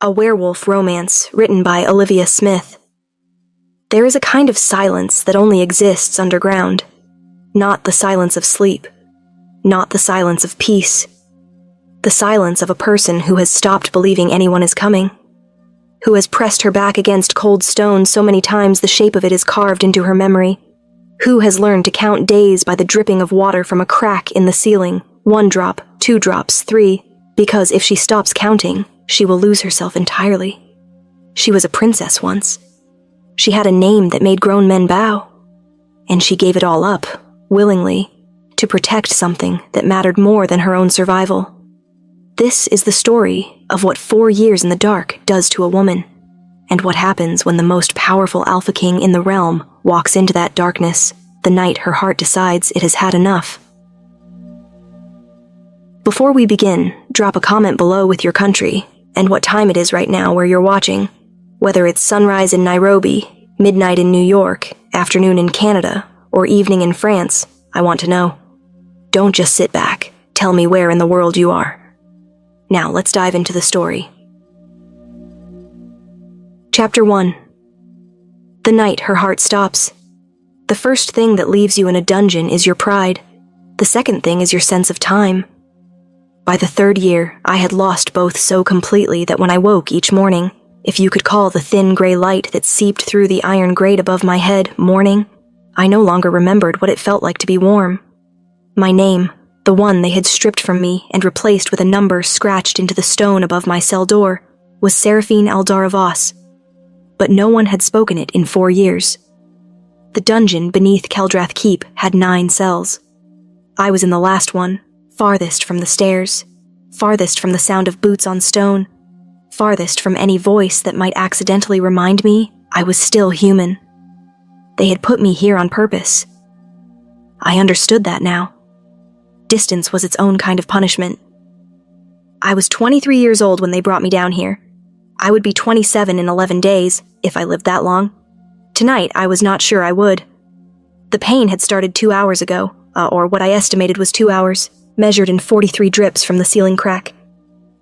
A werewolf romance written by Olivia Smith. There is a kind of silence that only exists underground. Not the silence of sleep. Not the silence of peace. The silence of a person who has stopped believing anyone is coming. Who has pressed her back against cold stone so many times the shape of it is carved into her memory. Who has learned to count days by the dripping of water from a crack in the ceiling, 1 drop, 2 drops, 3, because if she stops counting, she will lose herself entirely. She was a princess once. She had a name that made grown men bow. And she gave it all up, willingly, to protect something that mattered more than her own survival. This is the story of what 4 years in the dark does to a woman, and what happens when the most powerful Alpha King in the realm walks into that darkness the night her heart decides it has had enough. Before we begin, drop a comment below with your country and what time it is right now where you're watching. Whether it's sunrise in Nairobi, midnight in New York, afternoon in Canada, or evening in France, I want to know. Don't just sit back. Tell me where in the world you are. Now let's dive into the story. Chapter 1. The night her heart stops. The first thing that leaves you in a dungeon is your pride. The second thing is your sense of time. By the 3rd year, I had lost both so completely that when I woke each morning, if you could call the thin gray light that seeped through the iron grate above my head morning, I no longer remembered what it felt like to be warm. My name, the one they had stripped from me and replaced with a number scratched into the stone above my cell door, was Seraphine Aldaravos. But no one had spoken it in 4 years. The dungeon beneath Keldrath Keep had 9 cells. I was in the last one, farthest from the stairs, farthest from the sound of boots on stone, farthest from any voice that might accidentally remind me I was still human. They had put me here on purpose. I understood that now. Distance was its own kind of punishment. I was 23 years old when they brought me down here. I would be 27 in 11 days, if I lived that long. Tonight, I was not sure I would. The pain had started 2 hours ago, or what I estimated was 2 hours, measured in 43 drips from the ceiling crack.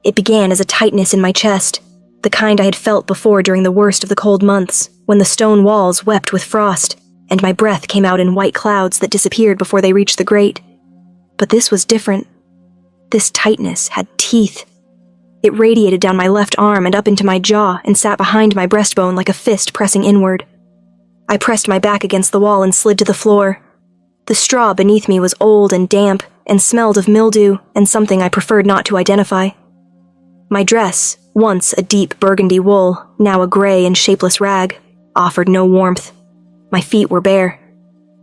It began as a tightness in my chest, the kind I had felt before during the worst of the cold months, when the stone walls wept with frost, and my breath came out in white clouds that disappeared before they reached the grate. But this was different. This tightness had teeth. It radiated down my left arm and up into my jaw and sat behind my breastbone like a fist pressing inward. I pressed my back against the wall and slid to the floor. The straw beneath me was old and damp and smelled of mildew and something I preferred not to identify. My dress, once a deep burgundy wool, now a gray and shapeless rag, offered no warmth. My feet were bare.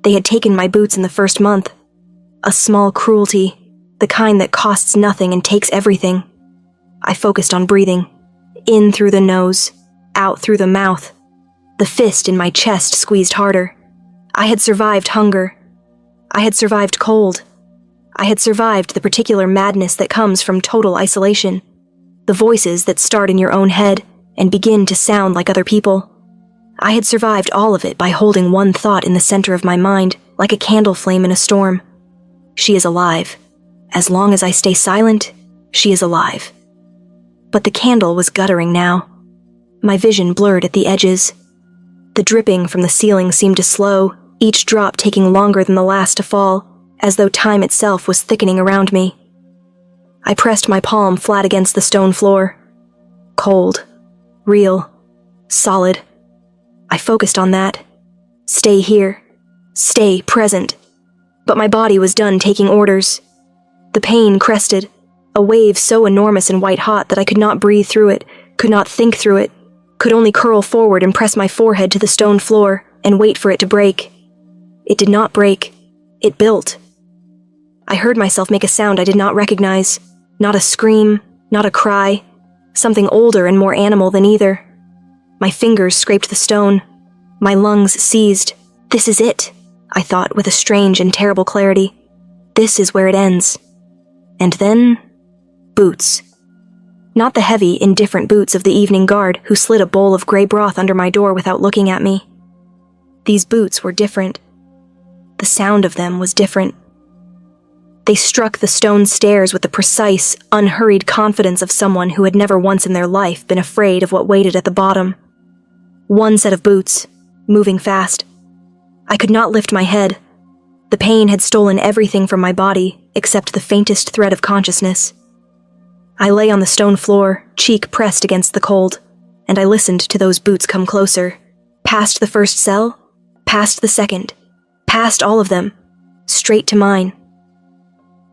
They had taken my boots in the first month. A small cruelty, the kind that costs nothing and takes everything. I focused on breathing. In through the nose, out through the mouth. The fist in my chest squeezed harder. I had survived hunger. I had survived cold. I had survived the particular madness that comes from total isolation. The voices that start in your own head and begin to sound like other people. I had survived all of it by holding one thought in the center of my mind, like a candle flame in a storm. She is alive. As long as I stay silent, she is alive. But the candle was guttering now. My vision blurred at the edges. The dripping from the ceiling seemed to slow, each drop taking longer than the last to fall, as though time itself was thickening around me. I pressed my palm flat against the stone floor. Cold. Real. Solid. I focused on that. Stay here. Stay present. But my body was done taking orders. The pain crested, a wave so enormous and white-hot that I could not breathe through it, could not think through it, could only curl forward and press my forehead to the stone floor and wait for it to break. It did not break. It built. I heard myself make a sound I did not recognize. Not a scream, not a cry. Something older and more animal than either. My fingers scraped the stone. My lungs seized. This is it, I thought with a strange and terrible clarity. This is where it ends. And then, boots. Not the heavy, indifferent boots of the evening guard who slid a bowl of gray broth under my door without looking at me. These boots were different. The sound of them was different. They struck the stone stairs with the precise, unhurried confidence of someone who had never once in their life been afraid of what waited at the bottom. One set of boots, moving fast. I could not lift my head. The pain had stolen everything from my body except the faintest thread of consciousness. I lay on the stone floor, cheek pressed against the cold, and I listened to those boots come closer. Past the first cell, past the second, past all of them, straight to mine.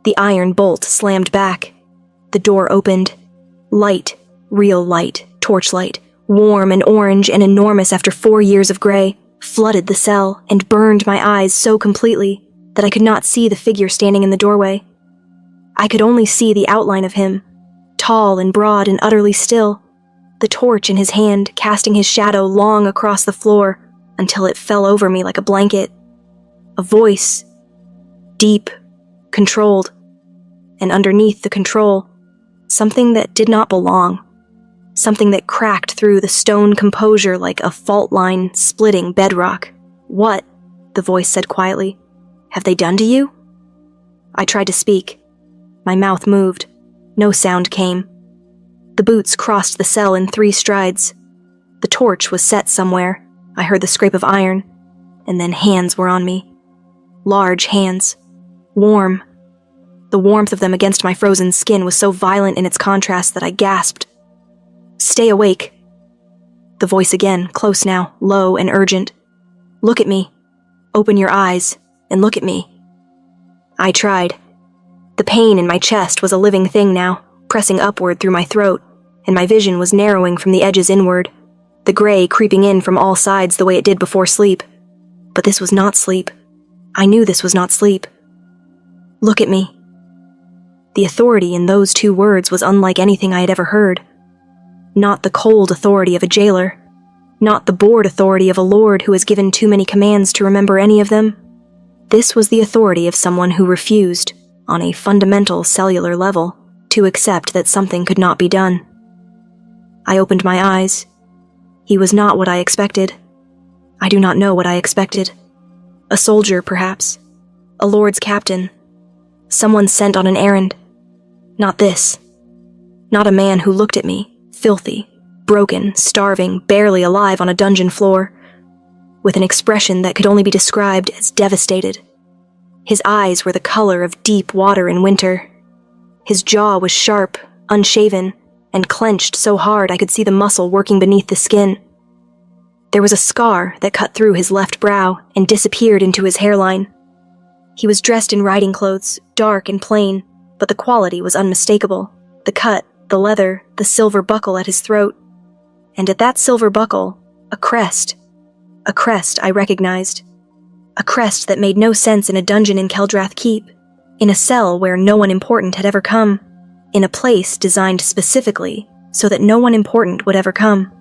The iron bolt slammed back. The door opened. Light, real light, torchlight, warm and orange and enormous after 4 years of gray, flooded the cell and burned my eyes so completely that I could not see the figure standing in the doorway. I could only see the outline of him, tall and broad and utterly still, the torch in his hand casting his shadow long across the floor until it fell over me like a blanket. A voice, deep, controlled, and underneath the control, something that did not belong, something that cracked through the stone composure like a fault line splitting bedrock. "What?" the voice said quietly. "Have they done to you?" I tried to speak. My mouth moved. No sound came. The boots crossed the cell in 3 strides. The torch was set somewhere. I heard the scrape of iron, and then hands were on me. Large hands. Warm. The warmth of them against my frozen skin was so violent in its contrast that I gasped. "Stay awake." The voice again, close now, low and urgent. "Look at me. Open your eyes, and look at me." I tried. The pain in my chest was a living thing now, pressing upward through my throat, and my vision was narrowing from the edges inward, the gray creeping in from all sides the way it did before sleep. But this was not sleep. I knew this was not sleep. "Look at me." The authority in those 2 words was unlike anything I had ever heard. Not the cold authority of a jailer. Not the bored authority of a lord who has given too many commands to remember any of them. This was the authority of someone who refused, on a fundamental cellular level, to accept that something could not be done. I opened my eyes. He was not what I expected. I do not know what I expected. A soldier, perhaps. A lord's captain. Someone sent on an errand. Not this. Not a man who looked at me, filthy, broken, starving, barely alive on a dungeon floor, with an expression that could only be described as devastated. His eyes were the color of deep water in winter. His jaw was sharp, unshaven, and clenched so hard I could see the muscle working beneath the skin. There was a scar that cut through his left brow and disappeared into his hairline. He was dressed in riding clothes, dark and plain, but the quality was unmistakable. The cut, the leather, the silver buckle at his throat. And at that silver buckle, a crest. A crest I recognized. A crest that made no sense in a dungeon in Keldrath Keep, in a cell where no one important had ever come, in a place designed specifically so that no one important would ever come.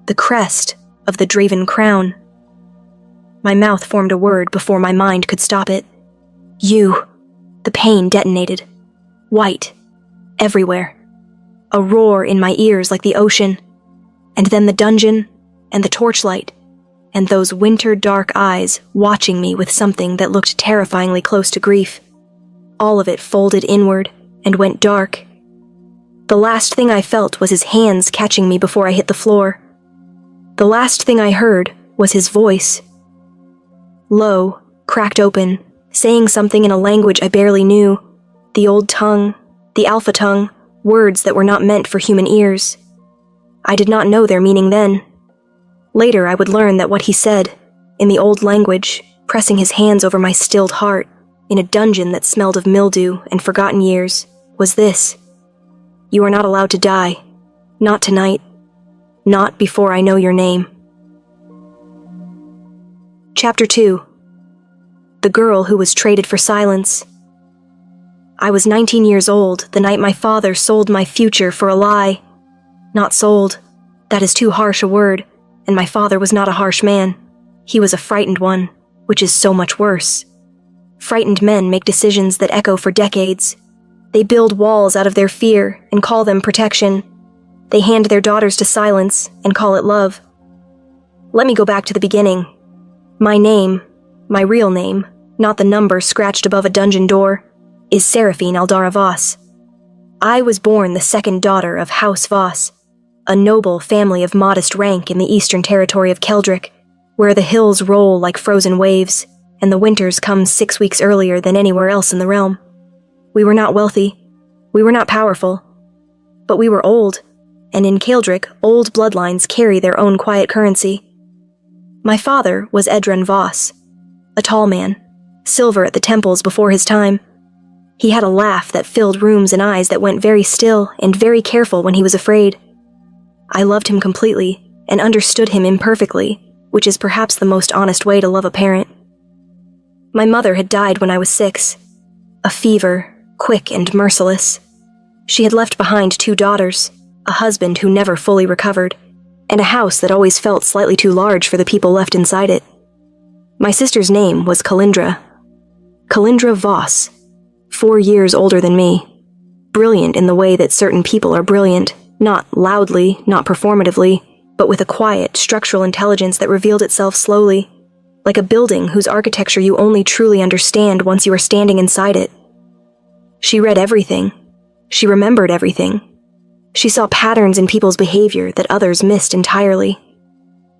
The crest of the Draven Crown. My mouth formed a word before my mind could stop it. "You." The pain detonated. White. Everywhere. A roar in my ears like the ocean. And then the dungeon, and the torchlight, and those winter-dark eyes watching me with something that looked terrifyingly close to grief. All of it folded inward and went dark. The last thing I felt was his hands catching me before I hit the floor. The last thing I heard was his voice. Low, cracked open, saying something in a language I barely knew. The old tongue, the alpha tongue, words that were not meant for human ears. I did not know their meaning then. Later I would learn that what he said, in the old language, pressing his hands over my stilled heart, in a dungeon that smelled of mildew and forgotten years, was this: "You are not allowed to die. Not tonight. Not before I know your name." Chapter 2. The Girl Who Was Traded for Silence. I was 19 years old the night my father sold my future for a lie. Not sold. That is too harsh a word, and my father was not a harsh man. He was a frightened one, which is so much worse. Frightened men make decisions that echo for decades. They build walls out of their fear and call them protection. They hand their daughters to silence and call it love. Let me go back to the beginning. My name, my real name, not the number scratched above a dungeon door, is Seraphine Aldara Voss. I was born the second daughter of House Voss, a noble family of modest rank in the eastern territory of Keldric, where the hills roll like frozen waves, and the winters come 6 weeks earlier than anywhere else in the realm. We were not wealthy, we were not powerful, but we were old, and in Keldric, old bloodlines carry their own quiet currency. My father was Edron Voss, a tall man, silver at the temples before his time. He had a laugh that filled rooms and eyes that went very still and very careful when he was afraid. I loved him completely and understood him imperfectly, which is perhaps the most honest way to love a parent. My mother had died when I was 6. A fever, quick and merciless. She had left behind 2 daughters, a husband who never fully recovered, and a house that always felt slightly too large for the people left inside it. My sister's name was Kalindra. Kalindra Voss, 4 years older than me. Brilliant in the way that certain people are brilliant, not loudly, not performatively, but with a quiet, structural intelligence that revealed itself slowly, like a building whose architecture you only truly understand once you are standing inside it. She read everything. She remembered everything. She saw patterns in people's behavior that others missed entirely.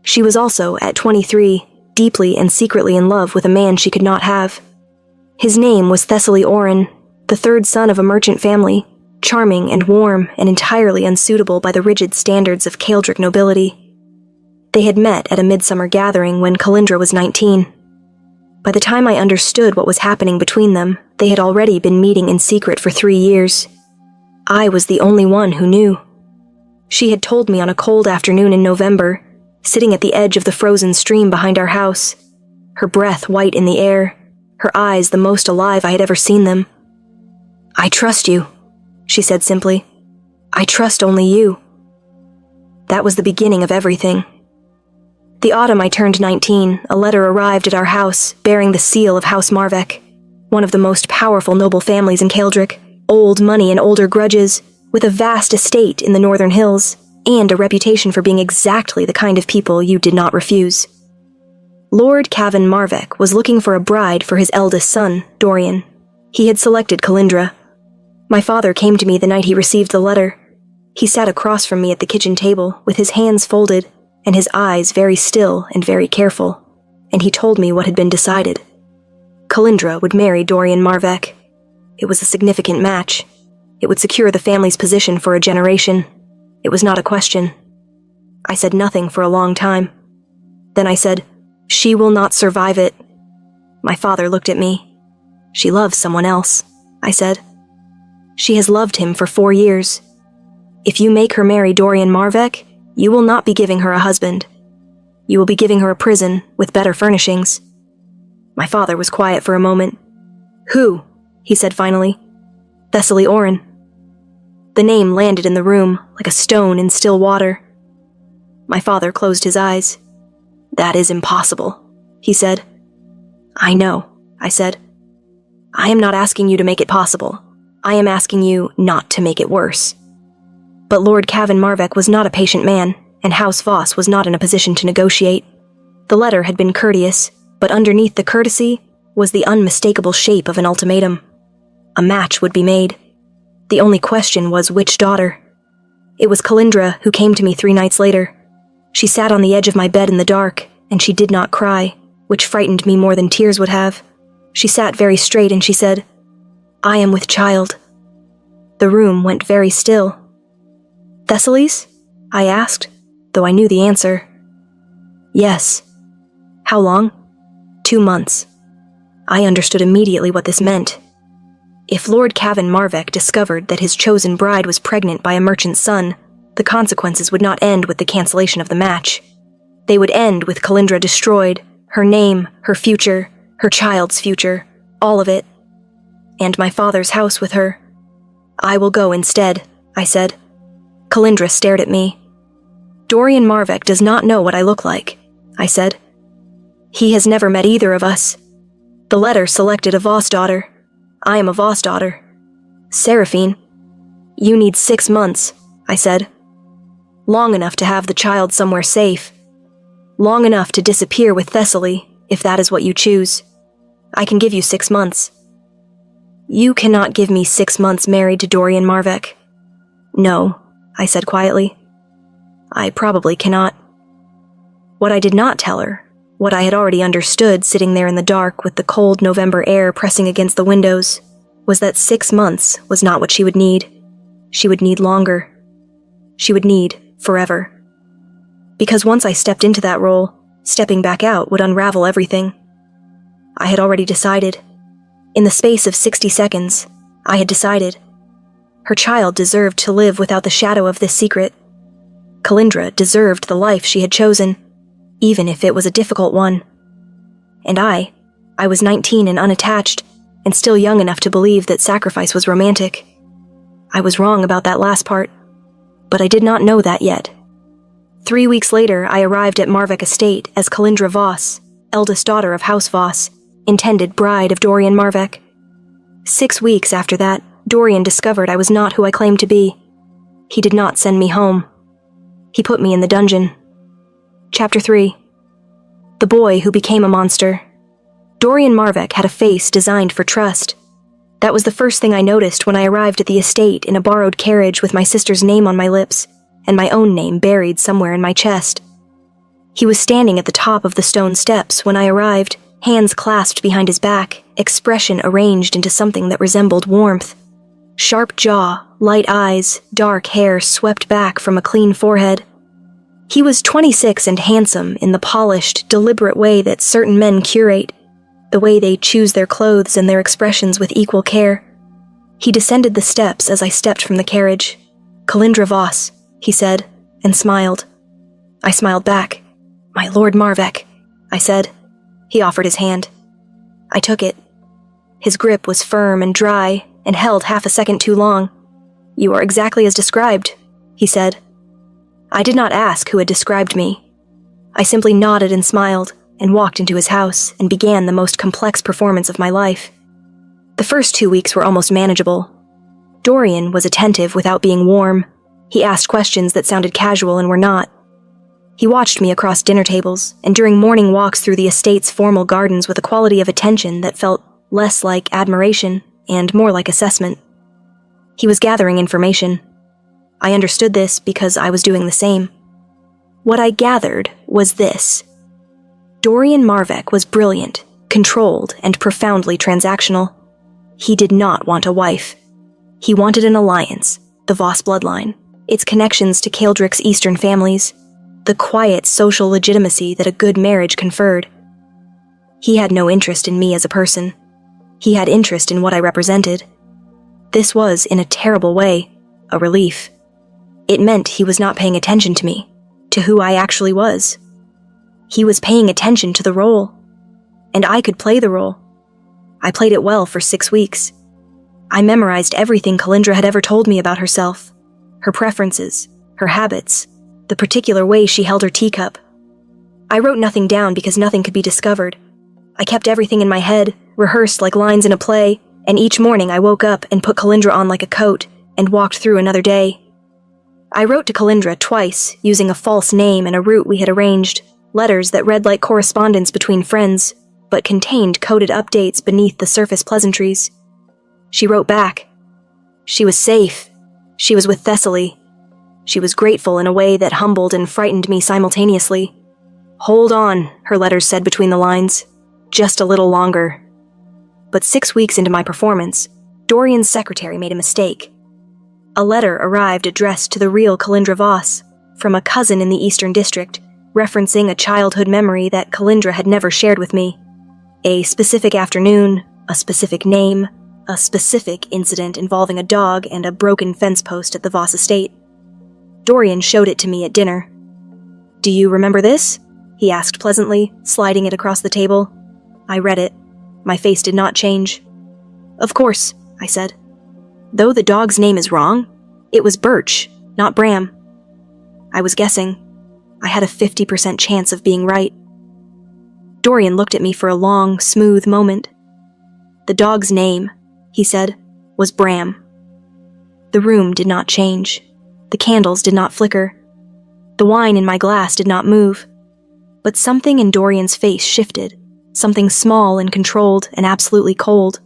She was also, at 23, deeply and secretly in love with a man she could not have. His name was Thessaly Oren, the 3rd son of a merchant family, charming and warm and entirely unsuitable by the rigid standards of Keldric nobility. They had met at a midsummer gathering when Kalindra was 19. By the time I understood what was happening between them, they had already been meeting in secret for 3 years. I was the only one who knew. She had told me on a cold afternoon in November, sitting at the edge of the frozen stream behind our house, her breath white in the air, her eyes the most alive I had ever seen them. "I trust you," she said simply. "I trust only you." That was the beginning of everything. The autumn I turned 19, a letter arrived at our house bearing the seal of House Marvek, one of the most powerful noble families in Keldric, old money and older grudges, with a vast estate in the northern hills, and a reputation for being exactly the kind of people you did not refuse. Lord Cavan Marvek was looking for a bride for his eldest son, Dorian. He had selected Kalindra. My father came to me the night he received the letter. He sat across from me at the kitchen table, with his hands folded, and his eyes very still and very careful, and he told me what had been decided. Kalindra would marry Dorian Marvek. It was a significant match. It would secure the family's position for a generation. It was not a question. I said nothing for a long time. Then I said, "She will not survive it." My father looked at me. "She loves someone else," I said. "She has loved him for 4 years. If you make her marry Dorian Marvek, you will not be giving her a husband. You will be giving her a prison with better furnishings." My father was quiet for a moment. "Who?" he said finally. "Thessaly Oren." The name landed in the room like a stone in still water. My father closed his eyes. "That is impossible," he said. "I know," I said. "I am not asking you to make it possible. I am asking you not to make it worse." But Lord Cavan Marvek was not a patient man, and House Voss was not in a position to negotiate. The letter had been courteous, but underneath the courtesy was the unmistakable shape of an ultimatum. A match would be made. The only question was which daughter. It was Kalindra who came to me 3 nights later. She sat on the edge of my bed in the dark, and she did not cry, which frightened me more than tears would have. She sat very straight and she said, "I am with child." The room went very still. "Thessaly's?" I asked, though I knew the answer. "Yes." "How long?" 2 months. I understood immediately what this meant. If Lord Cavan Marvek discovered that his chosen bride was pregnant by a merchant's son, the consequences would not end with the cancellation of the match. They would end with Kalindra destroyed, her name, her future, her child's future, all of it. And my father's house with her. "I will go instead," I said. Kalindra stared at me. "Dorian Marvek does not know what I look like," I said. "He has never met either of us. The letter selected a Voss daughter. I am a Voss daughter. Seraphine, you need 6 months," I said. "Long enough to have the child somewhere safe. Long enough to disappear with Thessaly, if that is what you choose. I can give you 6 months." You cannot give me 6 months married to Dorian Marvek. No, I said quietly. I probably cannot. What I did not tell her, what I had already understood sitting there in the dark with the cold November air pressing against the windows, was that 6 months was not what she would need. She would need longer. She would need forever. Because once I stepped into that role, stepping back out would unravel everything. I had already decided. In the space of 60 seconds, I had decided. Her child deserved to live without the shadow of this secret. Kalindra deserved the life she had chosen, even if it was a difficult one. And I was 19 and unattached, and still young enough to believe that sacrifice was romantic. I was wrong about that last part, but I did not know that yet. 3 weeks later, I arrived at Marvek Estate as Kalindra Voss, eldest daughter of House Voss, intended bride of Dorian Marvek. 6 weeks after that, Dorian discovered I was not who I claimed to be. He did not send me home. He put me in the dungeon. Chapter 3. The boy who became a monster. Dorian Marvek had a face designed for trust. That was the first thing I noticed when I arrived at the estate in a borrowed carriage with my sister's name on my lips and my own name buried somewhere in my chest. He was standing at the top of the stone steps when I arrived, hands clasped behind his back, expression arranged into something that resembled warmth. Sharp jaw, light eyes, dark hair swept back from a clean forehead. He was 26 and handsome in the polished, deliberate way that certain men curate, the way they choose their clothes and their expressions with equal care. He descended the steps as I stepped from the carriage. "Kalindra Voss," he said, and smiled. I smiled back. "My Lord Marvek," I said. He offered his hand. I took it. His grip was firm and dry, and held half a second too long. "You are exactly as described," he said. I did not ask who had described me. I simply nodded and smiled, and walked into his house, and began the most complex performance of my life. The first 2 weeks were almost manageable. Dorian was attentive without being warm. He asked questions that sounded casual and were not. He watched me across dinner tables, and during morning walks through the estate's formal gardens with a quality of attention that felt less like admiration and more like assessment. He was gathering information. I understood this because I was doing the same. What I gathered was this. Dorian Marvek was brilliant, controlled, and profoundly transactional. He did not want a wife. He wanted an alliance, the Voss bloodline, its connections to Kaldrick's eastern families, the quiet social legitimacy that a good marriage conferred. He had no interest in me as a person. He had interest in what I represented. This was, in a terrible way, a relief. It meant he was not paying attention to me, to who I actually was. He was paying attention to the role, and I could play the role. I played it well for 6 weeks. I memorized everything Kalindra had ever told me about herself, her preferences, her habits, the particular way she held her teacup. I wrote nothing down because nothing could be discovered. I kept everything in my head, rehearsed like lines in a play, and each morning I woke up and put Kalindra on like a coat and walked through another day. I wrote to Kalindra twice, using a false name and a route we had arranged, letters that read like correspondence between friends, but contained coded updates beneath the surface pleasantries. She wrote back. She was safe. She was with Thessaly. She was grateful in a way that humbled and frightened me simultaneously. "Hold on," her letters said between the lines. "Just a little longer." But 6 weeks into my performance, Dorian's secretary made a mistake. A letter arrived addressed to the real Kalindra Voss, from a cousin in the Eastern District, referencing a childhood memory that Kalindra had never shared with me. A specific afternoon, a specific name, a specific incident involving a dog and a broken fence post at the Voss estate. Dorian showed it to me at dinner. "Do you remember this?" he asked pleasantly, sliding it across the table. I read it. My face did not change. "Of course," I said. "Though the dog's name is wrong, it was Birch, not Bram." I was guessing. I had a 50% chance of being right. Dorian looked at me for a long, smooth moment. "The dog's name," he said, "was Bram." The room did not change. The candles did not flicker. The wine in my glass did not move. But something in Dorian's face shifted, something small and controlled and absolutely cold.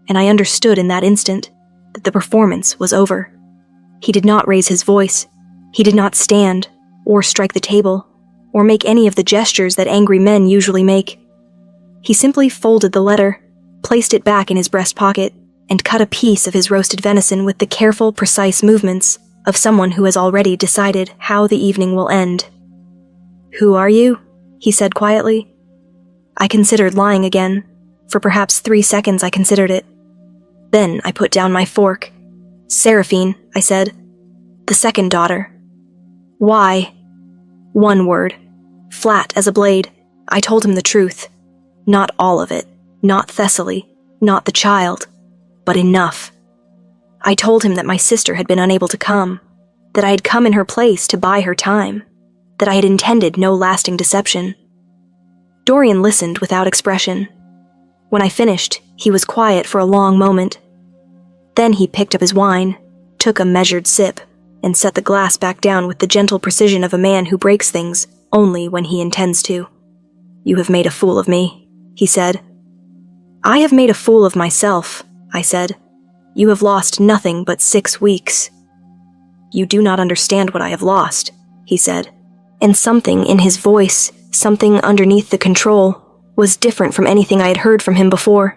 and I understood in that instant that the performance was over. He did not raise his voice. He did not stand, or strike the table, or make any of the gestures that angry men usually make. He simply folded the letter, placed it back in his breast pocket, and cut a piece of his roasted venison with the careful, precise movements of someone who has already decided how the evening will end. "Who are you?" he said quietly. I considered lying again. For perhaps 3 seconds I considered it. Then I put down my fork. "Seraphine," I said. "The second daughter." "Why?" One word. Flat as a blade. I told him the truth. Not all of it. Not Thessaly. Not the child. But enough. I told him that my sister had been unable to come. That I had come in her place to buy her time. That I had intended no lasting deception. Dorian listened without expression. When I finished, he was quiet for a long moment. Then he picked up his wine, took a measured sip, and set the glass back down with the gentle precision of a man who breaks things only when he intends to. "You have made a fool of me," he said. "I have made a fool of myself," I said. "You have lost nothing but 6 weeks." "You do not understand what I have lost," he said, and something in his voice, something underneath the control, was different from anything I had heard from him before.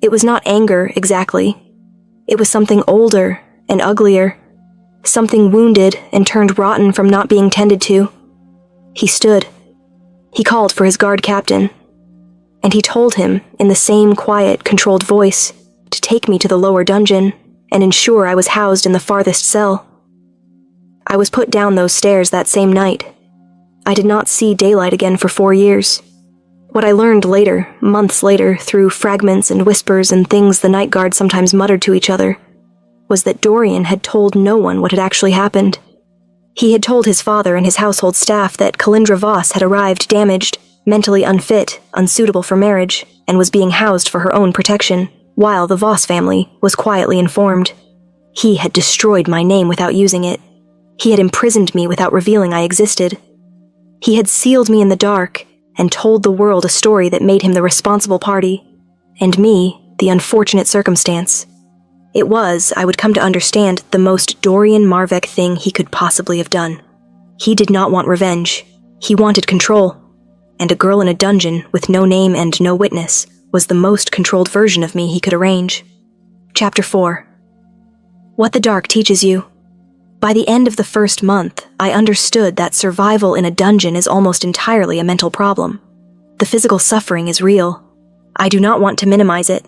It was not anger, exactly. It was something older and uglier, something wounded and turned rotten from not being tended to. He stood. He called for his guard captain, and he told him, in the same quiet, controlled voice, to take me to the lower dungeon and ensure I was housed in the farthest cell. I was put down those stairs that same night. I did not see daylight again for 4 years. What I learned later, months later, through fragments and whispers and things the night guard sometimes muttered to each other, was that Dorian had told no one what had actually happened. He had told his father and his household staff that Kalindra Voss had arrived damaged, mentally unfit, unsuitable for marriage, and was being housed for her own protection, while the Voss family was quietly informed. He had destroyed my name without using it. He had imprisoned me without revealing I existed. He had sealed me in the dark and told the world a story that made him the responsible party, and me the unfortunate circumstance. It was, I would come to understand, the most Dorian Marvek thing he could possibly have done. He did not want revenge. He wanted control. And a girl in a dungeon with no name and no witness was the most controlled version of me he could arrange. Chapter 4. What the Dark Teaches You. By the end of the first month, I understood that survival in a dungeon is almost entirely a mental problem. The physical suffering is real. I do not want to minimize it.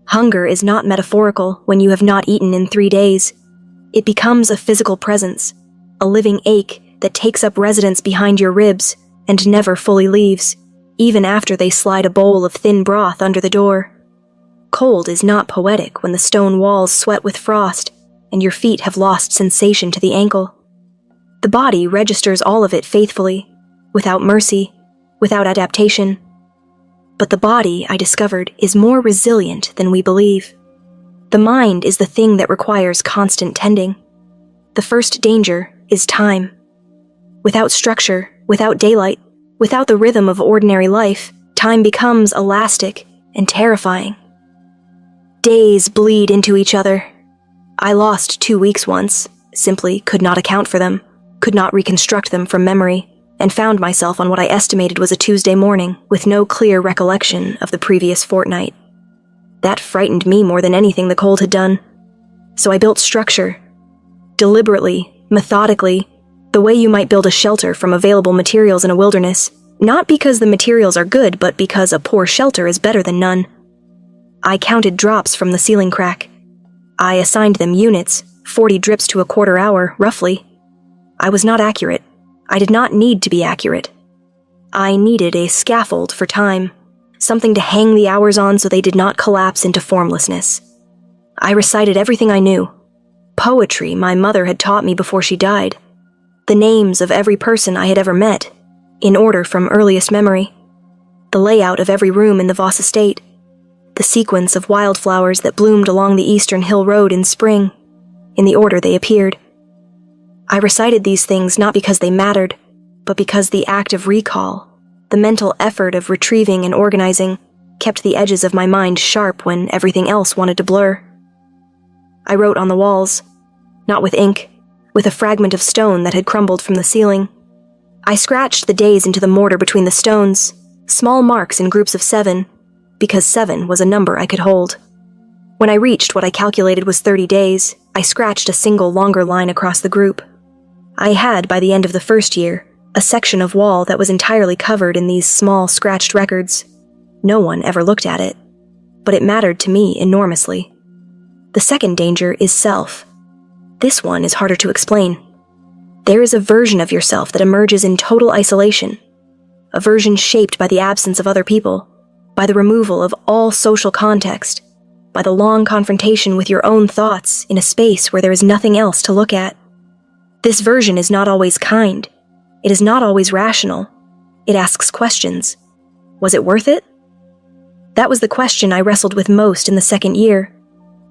Hunger is not metaphorical when you have not eaten in 3 days. It becomes a physical presence, a living ache that takes up residence behind your ribs and never fully leaves, even after they slide a bowl of thin broth under the door. Cold is not poetic when the stone walls sweat with frost and your feet have lost sensation to the ankle. The body registers all of it faithfully, without mercy, without adaptation. But the body, I discovered, is more resilient than we believe. The mind is the thing that requires constant tending. The first danger is time. Without structure, without daylight, without the rhythm of ordinary life, time becomes elastic and terrifying. Days bleed into each other. I lost 2 weeks once, simply could not account for them, could not reconstruct them from memory, and found myself on what I estimated was a Tuesday morning, with no clear recollection of the previous fortnight. That frightened me more than anything the cold had done. So I built structure. Deliberately, methodically, the way you might build a shelter from available materials in a wilderness, not because the materials are good, but because a poor shelter is better than none. I counted drops from the ceiling crack. I assigned them units, 40 drips to a quarter hour, roughly. I was not accurate. I did not need to be accurate. I needed a scaffold for time, something to hang the hours on so they did not collapse into formlessness. I recited everything I knew. Poetry my mother had taught me before she died. The names of every person I had ever met, in order from earliest memory. The layout of every room in the Voss estate. The sequence of wildflowers that bloomed along the eastern hill road in spring, in the order they appeared. I recited these things not because they mattered, but because the act of recall, the mental effort of retrieving and organizing, kept the edges of my mind sharp when everything else wanted to blur. I wrote on the walls, not with ink, with a fragment of stone that had crumbled from the ceiling. I scratched the days into the mortar between the stones, small marks in groups of 7, because 7 was a number I could hold. When I reached what I calculated was 30 days, I scratched a single longer line across the group. I had, by the end of the first year, a section of wall that was entirely covered in these small scratched records. No one ever looked at it, but it mattered to me enormously. The second danger is self. This one is harder to explain. There is a version of yourself that emerges in total isolation, a version shaped by the absence of other people, by the removal of all social context, by the long confrontation with your own thoughts in a space where there is nothing else to look at. This version is not always kind. It is not always rational. It asks questions. Was it worth it? That was the question I wrestled with most in the second year.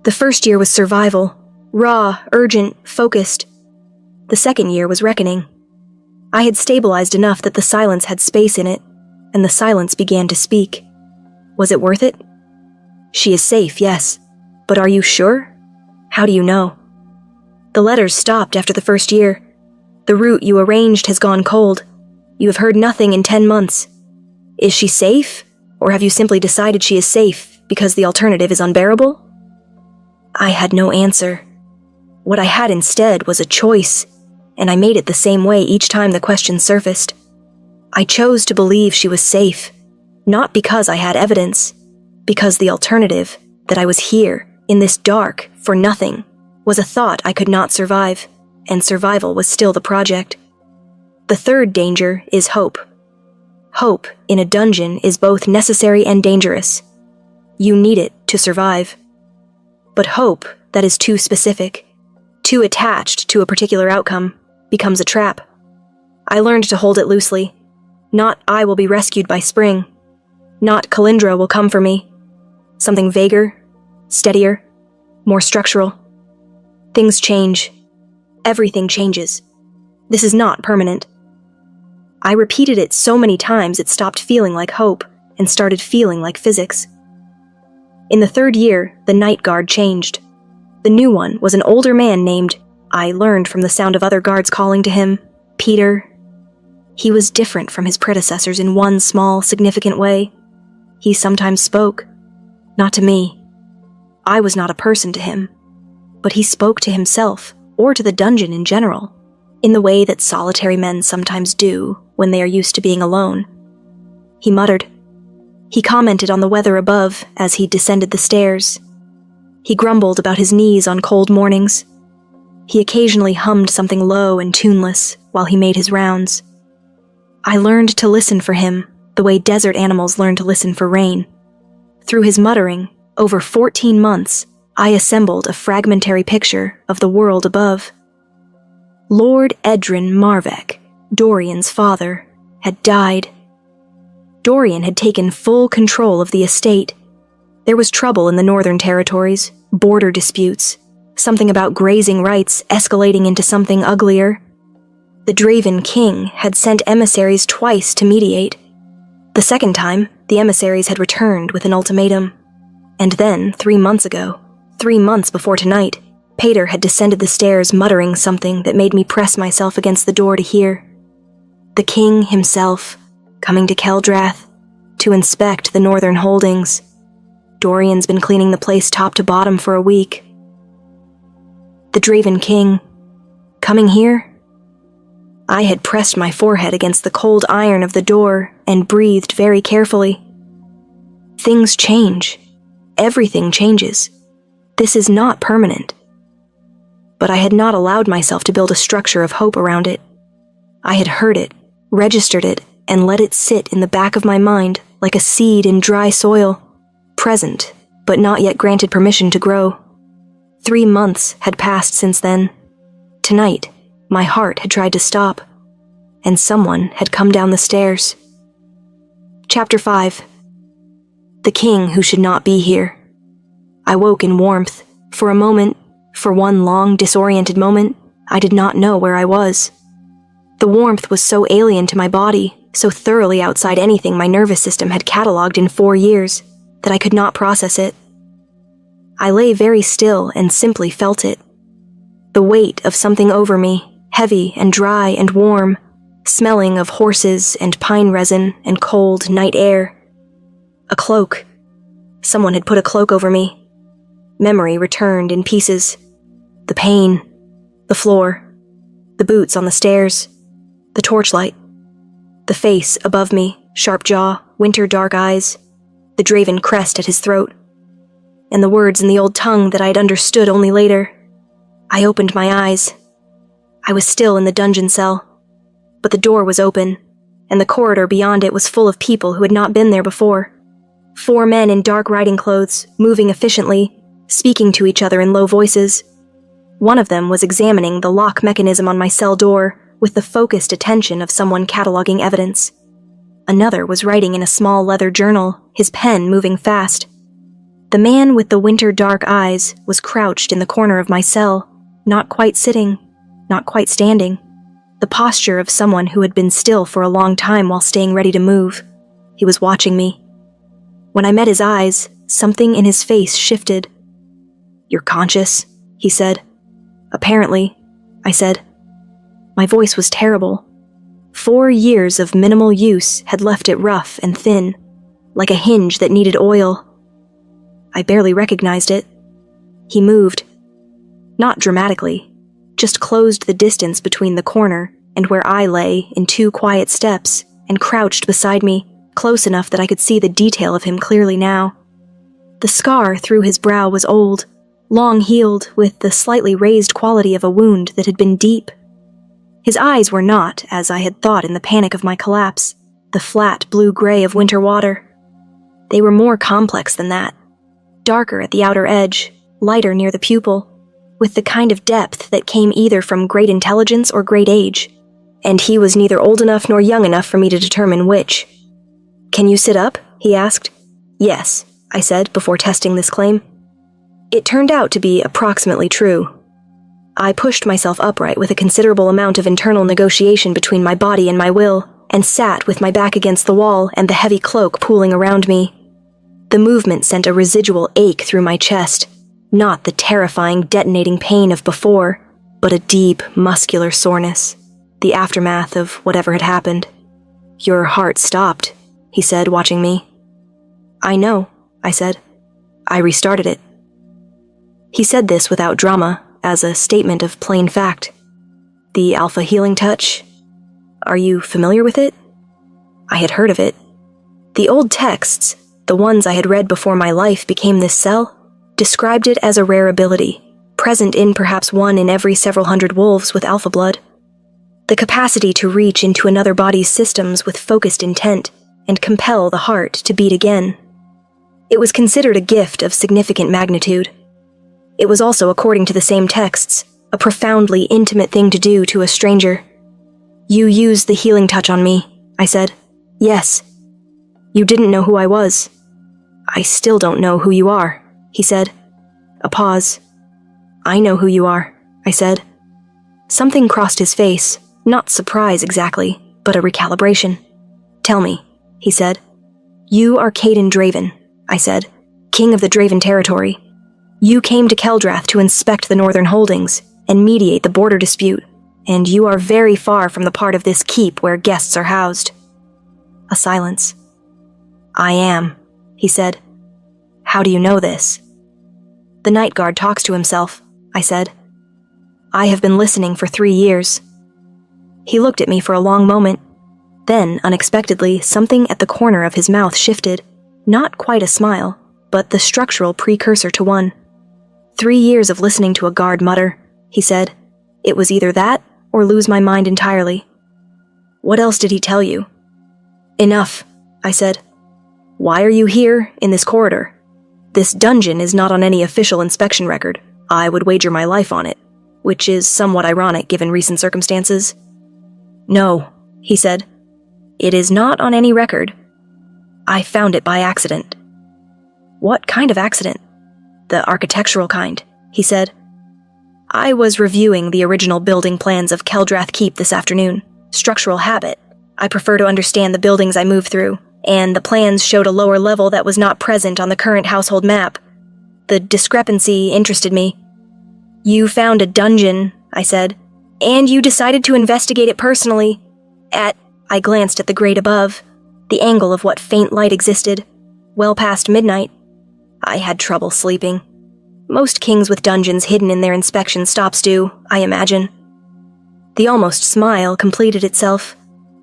The first year was survival, raw, urgent, focused. The second year was reckoning. I had stabilized enough that the silence had space in it, and the silence began to speak. Was it worth it? She is safe, yes. But are you sure? How do you know? The letters stopped after the first year. The route you arranged has gone cold. You have heard nothing in 10 months. Is she safe? Or have you simply decided she is safe because the alternative is unbearable? I had no answer. What I had instead was a choice, and I made it the same way each time the question surfaced. I chose to believe she was safe, not because I had evidence, because the alternative, that I was here, in this dark, for nothing, was a thought I could not survive, and survival was still the project. The third danger is hope. Hope in a dungeon is both necessary and dangerous. You need it to survive. But hope that is too specific, too attached to a particular outcome, becomes a trap. I learned to hold it loosely. Not I will be rescued by spring. Not Kalindra will come for me. Something vaguer, steadier, more structural. Things change. Everything changes. This is not permanent. I repeated it so many times it stopped feeling like hope and started feeling like physics. In the third year, the night guard changed. The new one was an older man named, I learned from the sound of other guards calling to him, Peter. He was different from his predecessors in one small, significant way. He sometimes spoke. Not to me. I was not a person to him. But he spoke to himself, or to the dungeon in general, in the way that solitary men sometimes do when they are used to being alone. He muttered. He commented on the weather above as he descended the stairs. He grumbled about his knees on cold mornings. He occasionally hummed something low and tuneless while he made his rounds. I learned to listen for him the way desert animals learn to listen for rain. Through his muttering, over 14 months, I assembled a fragmentary picture of the world above. Lord Edrin Marvek, Dorian's father, had died. Dorian had taken full control of the estate. There was trouble in the Northern Territories, border disputes, something about grazing rights escalating into something uglier. The Draven King had sent emissaries twice to mediate. The second time, the emissaries had returned with an ultimatum. And then, 3 months ago, 3 months before tonight, Pater had descended the stairs muttering something that made me press myself against the door to hear. The king himself, coming to Keldrath, to inspect the northern holdings. Dorian's been cleaning the place top to bottom for a week. The Draven King, coming here? I had pressed my forehead against the cold iron of the door and breathed very carefully. Things change. Everything changes. This is not permanent. But I had not allowed myself to build a structure of hope around it. I had heard it, registered it, and let it sit in the back of my mind like a seed in dry soil, present, but not yet granted permission to grow. 3 months had passed since then. Tonight, my heart had tried to stop, and someone had come down the stairs. Chapter 5. The king who should not be here. I woke in warmth. For a moment, for one long, disoriented moment, I did not know where I was. The warmth was so alien to my body, so thoroughly outside anything my nervous system had catalogued in 4 years. that I could not process it. I lay very still and simply felt it. The weight of something over me, heavy and dry and warm, smelling of horses and pine resin and cold night air. A cloak. Someone had put a cloak over me. Memory returned in pieces. The pain, the floor, the boots on the stairs, the torchlight, the face above me, sharp jaw, winter dark eyes, the Draven crest at his throat, and the words in the old tongue that I had understood only later. I opened my eyes. I was still in the dungeon cell, but the door was open, and the corridor beyond it was full of people who had not been there before. 4 men in dark riding clothes, moving efficiently, speaking to each other in low voices. One of them was examining the lock mechanism on my cell door with the focused attention of someone cataloging evidence. Another was writing in a small leather journal, his pen moving fast. The man with the winter dark eyes was crouched in the corner of my cell, not quite sitting, not quite standing, the posture of someone who had been still for a long time while staying ready to move. He was watching me. When I met his eyes, something in his face shifted. "You're conscious," he said. "Apparently," I said. My voice was terrible. 4 years of minimal use had left it rough and thin, like a hinge that needed oil. I barely recognized it. He moved. Not dramatically, just closed the distance between the corner and where I lay in 2 quiet steps and crouched beside me, close enough that I could see the detail of him clearly now. The scar through his brow was old, long healed with the slightly raised quality of a wound that had been deep. His eyes were not, as I had thought in the panic of my collapse, the flat blue-gray of winter water. They were more complex than that, darker at the outer edge, lighter near the pupil, with the kind of depth that came either from great intelligence or great age, and he was neither old enough nor young enough for me to determine which. "Can you sit up?" he asked. "Yes," I said before testing this claim. It turned out to be approximately true. I pushed myself upright with a considerable amount of internal negotiation between my body and my will, and sat with my back against the wall and the heavy cloak pooling around me. The movement sent a residual ache through my chest, not the terrifying detonating pain of before, but a deep, muscular soreness, the aftermath of whatever had happened. "Your heart stopped," he said, watching me. "I know," I said. "I restarted it." He said this without drama, as a statement of plain fact. "The Alpha Healing Touch? Are you familiar with it?" I had heard of it. The old texts, the ones I had read before my life became this cell, described it as a rare ability, present in perhaps 1 in every several hundred wolves with alpha blood. The capacity to reach into another body's systems with focused intent and compel the heart to beat again. It was considered a gift of significant magnitude. It was also, according to the same texts, a profoundly intimate thing to do to a stranger. "You used the healing touch on me," I said. "Yes." "You didn't know who I was." "I still don't know who you are," he said. A pause. "I know who you are," I said. Something crossed his face, not surprise exactly, but a recalibration. "Tell me," he said. "You are Cayden Draven," I said, "king of the Draven territory. You came to Keldrath to inspect the northern holdings and mediate the border dispute, and you are very far from the part of this keep where guests are housed." A silence. "I am," he said. "How do you know this?" "The night guard talks to himself," I said. "I have been listening for 3 years." He looked at me for a long moment. Then, unexpectedly, something at the corner of his mouth shifted. Not quite a smile, but the structural precursor to one. 3 years of listening to a guard mutter, he said. It was either that, or lose my mind entirely. "What else did he tell you?" "Enough," I said. "Why are you here, in this corridor? This dungeon is not on any official inspection record. I would wager my life on it, which is somewhat ironic given recent circumstances." "No," he said. "It is not on any record. I found it by accident." "What kind of accident?" "The architectural kind," he said. "I was reviewing the original building plans of Keldrath Keep this afternoon. Structural habit. I prefer to understand the buildings I move through, and the plans showed a lower level that was not present on the current household map. The discrepancy interested me. "You found a dungeon," I said, "and you decided to investigate it personally. I glanced at the grate above, the angle of what faint light existed, well past midnight. I had trouble sleeping. Most kings with dungeons hidden in their inspection stops do, I imagine." The almost smile completed itself,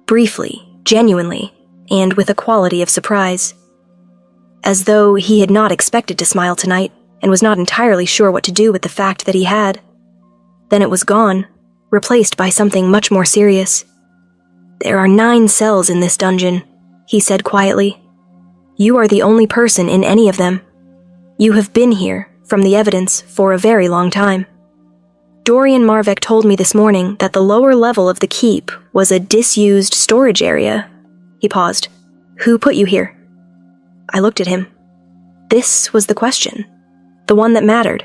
briefly, genuinely, and with a quality of surprise. As though he had not expected to smile tonight, and was not entirely sure what to do with the fact that he had. Then it was gone, replaced by something much more serious. "There are 9 cells in this dungeon," he said quietly. "You are the only person in any of them. You have been here, from the evidence, for a very long time. Dorian Marvek told me this morning that the lower level of the keep was a disused storage area." He paused. "Who put you here?" I looked at him. This was the question. The one that mattered.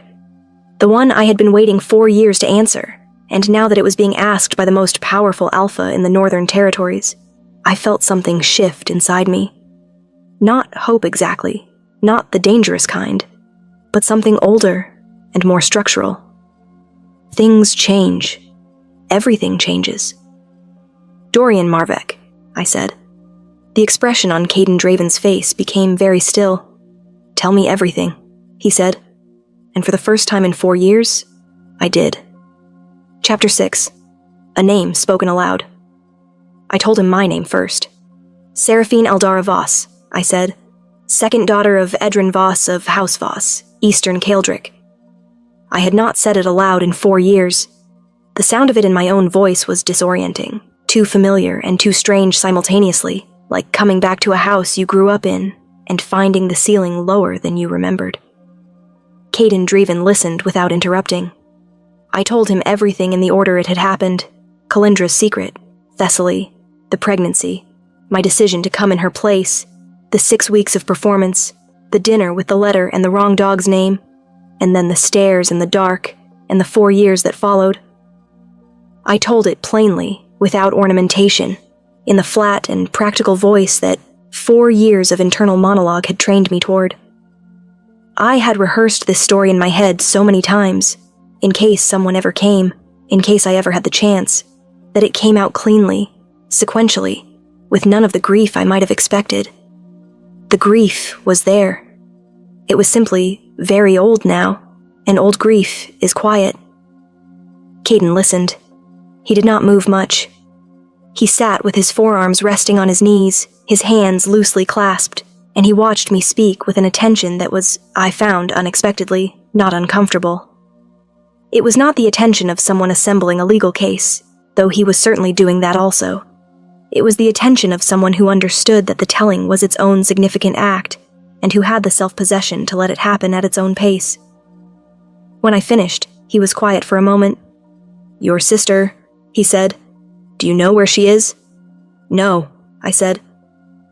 The one I had been waiting 4 years to answer. And now that it was being asked by the most powerful alpha in the Northern Territories, I felt something shift inside me. Not hope exactly, not the dangerous kind, but something older and more structural. Things change. Everything changes. "Dorian Marvek," I said. The expression on Caden Draven's face became very still. "Tell me everything," he said. And for the first time in 4 years, I did. Chapter 6. A name spoken aloud. I told him my name first. "Seraphine Eldara Voss," I said. "Second daughter of Edrin Voss of House Voss, Eastern Kaldrick." I had not said it aloud in 4 years. The sound of it in my own voice was disorienting, too familiar and too strange simultaneously, like coming back to a house you grew up in and finding the ceiling lower than you remembered. Caden Draven listened without interrupting. I told him everything in the order it had happened: Kalindra's secret, Thessaly, the pregnancy, my decision to come in her place, the 6 weeks of performance, the dinner with the letter and the wrong dog's name, and then the stairs in the dark, and the 4 years that followed. I told it plainly, without ornamentation, in the flat and practical voice that 4 years of internal monologue had trained me toward. I had rehearsed this story in my head so many times, in case someone ever came, in case I ever had the chance, that it came out cleanly, sequentially, with none of the grief I might have expected. The grief was there. It was simply very old now, and old grief is quiet. Caden listened. He did not move much. He sat with his forearms resting on his knees, his hands loosely clasped, and he watched me speak with an attention that was, I found unexpectedly, not uncomfortable. It was not the attention of someone assembling a legal case, though he was certainly doing that also. It was the attention of someone who understood that the telling was its own significant act, and who had the self-possession to let it happen at its own pace. When I finished, he was quiet for a moment. "Your sister," he said. "Do you know where she is?" "No," I said.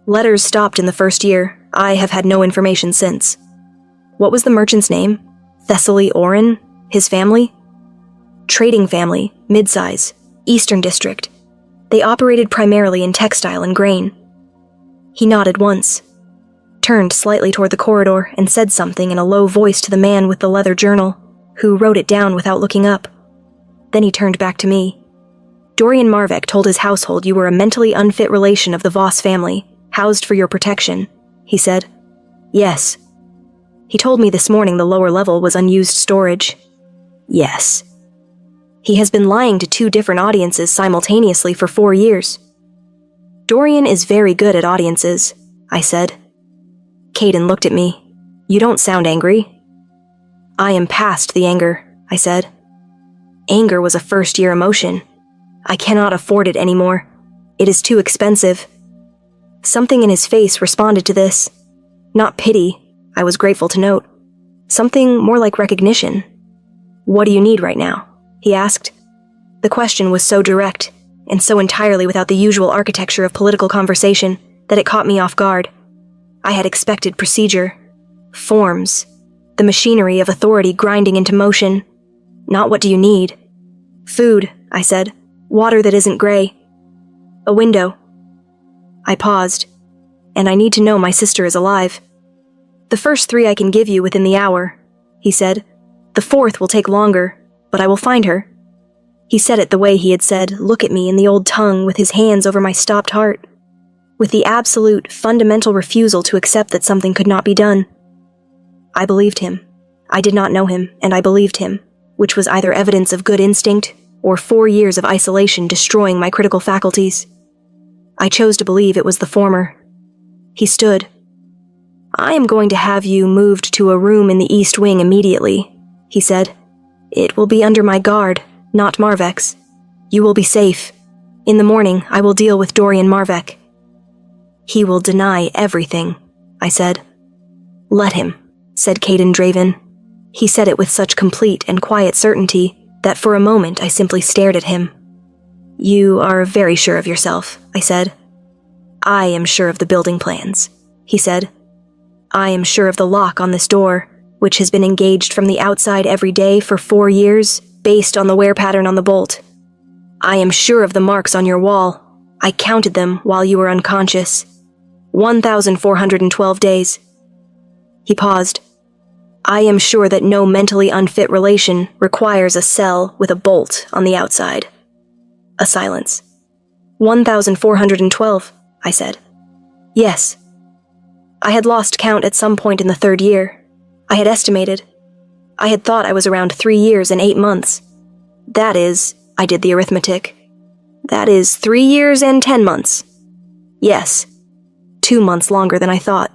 "Letters stopped in the first year. I have had no information since." "What was the merchant's name? Thessaly Oren? His family?" "Trading family, mid-size, Eastern District. They operated primarily in textile and grain." He nodded once, turned slightly toward the corridor, and said something in a low voice to the man with the leather journal, who wrote it down without looking up. Then he turned back to me. "Dorian Marvek told his household you were a mentally unfit relation of the Voss family, housed for your protection," he said. "Yes." "He told me this morning the lower level was unused storage." "Yes." "He has been lying to 2 different audiences simultaneously for 4 years." "Dorian is very good at audiences," I said. Caden looked at me. "You don't sound angry." "I am past the anger," I said. "Anger was a first-year emotion. I cannot afford it anymore. It is too expensive." Something in his face responded to this. Not pity, I was grateful to note. Something more like recognition. "What do you need right now?" he asked. The question was so direct, and so entirely without the usual architecture of political conversation, that it caught me off guard. I had expected procedure, forms, the machinery of authority grinding into motion. Not "what do you need?" "Food," I said. "Water that isn't gray. A window." I paused, and I need to know my sister is alive. The first 3 I can give you within the hour, he said. The 4th will take longer, but I will find her. He said it the way he had said, "Look at me," in the old tongue, with his hands over my stopped heart, with the absolute, fundamental refusal to accept that something could not be done. I believed him. I did not know him, and I believed him, which was either evidence of good instinct or 4 years of isolation destroying my critical faculties. I chose to believe it was the former. He stood. "I am going to have you moved to a room in the East Wing immediately," he said. "It will be under my guard, not Marvek's. You will be safe. In the morning, I will deal with Dorian Marvek." "He will deny everything," I said. "Let him," said Caden Draven. He said it with such complete and quiet certainty that for a moment I simply stared at him. "You are very sure of yourself," I said. "I am sure of the building plans," he said. "I am sure of the lock on this door, which has been engaged from the outside every day for 4 years, based on the wear pattern on the bolt. I am sure of the marks on your wall. I counted them while you were unconscious. 1,412 days. He paused. "I am sure that no mentally unfit relation requires a cell with a bolt on the outside." A silence. 1,412, I said. "Yes." I had lost count at some point in the 3rd year. I had estimated. I had thought I was around 3 years and 8 months. That is, I did the arithmetic. That is 3 years and 10 months. Yes. 2 months longer than I thought.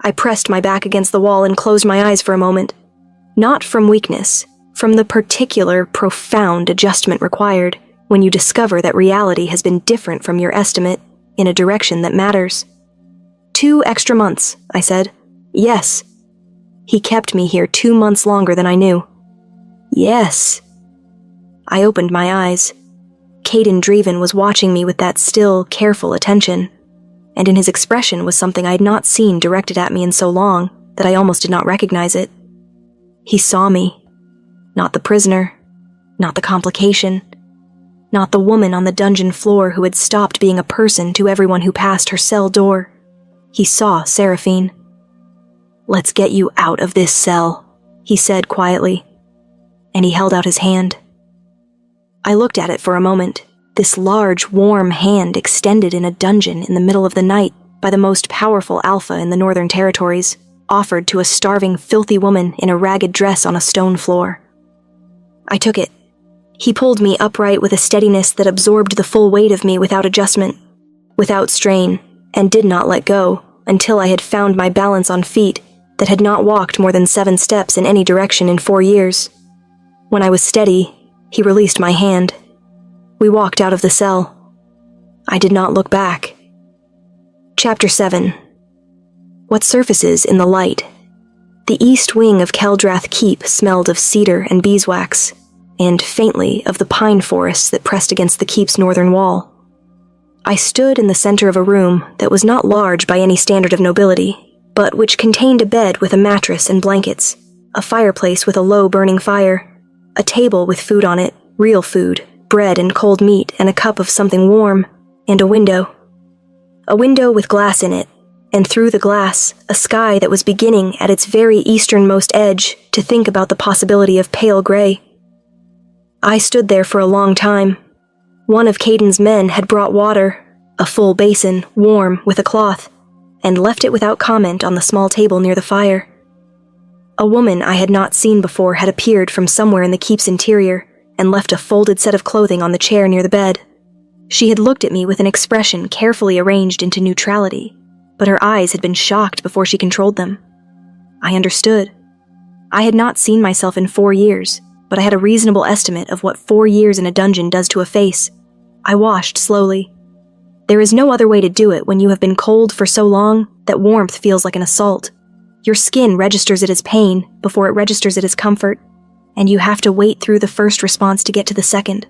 I pressed my back against the wall and closed my eyes for a moment. Not from weakness, from the particular, profound adjustment required when you discover that reality has been different from your estimate in a direction that matters. 2 extra months, I said. Yes. He kept me here 2 months longer than I knew. Yes. I opened my eyes. Caden Draven was watching me with that still, careful attention, and in his expression was something I had not seen directed at me in so long that I almost did not recognize it. He saw me. Not the prisoner. Not the complication. Not the woman on the dungeon floor who had stopped being a person to everyone who passed her cell door. He saw Seraphine. "Let's get you out of this cell," he said quietly, and he held out his hand. I looked at it for a moment, this large, warm hand extended in a dungeon in the middle of the night by the most powerful alpha in the Northern Territories, offered to a starving, filthy woman in a ragged dress on a stone floor. I took it. He pulled me upright with a steadiness that absorbed the full weight of me without adjustment, without strain, and did not let go until I had found my balance on feet that had not walked more than 7 steps in any direction in 4 years. When I was steady, he released my hand. We walked out of the cell. I did not look back. Chapter 7. What surfaces in the light? The east wing of Keldrath Keep smelled of cedar and beeswax, and faintly of the pine forests that pressed against the keep's northern wall. I stood in the center of a room that was not large by any standard of nobility, but which contained a bed with a mattress and blankets, a fireplace with a low burning fire, a table with food on it, real food, bread and cold meat and a cup of something warm, and a window. A window with glass in it, and through the glass, a sky that was beginning at its very easternmost edge to think about the possibility of pale gray. I stood there for a long time. One of Caden's men had brought water, a full basin, warm, with a cloth, and left it without comment on the small table near the fire. A woman I had not seen before had appeared from somewhere in the keep's interior and left a folded set of clothing on the chair near the bed. She had looked at me with an expression carefully arranged into neutrality, but her eyes had been shocked before she controlled them. I understood. I had not seen myself in 4 years, but I had a reasonable estimate of what 4 years in a dungeon does to a face. I washed slowly. There is no other way to do it when you have been cold for so long that warmth feels like an assault. Your skin registers it as pain before it registers it as comfort, and you have to wait through the first response to get to the second.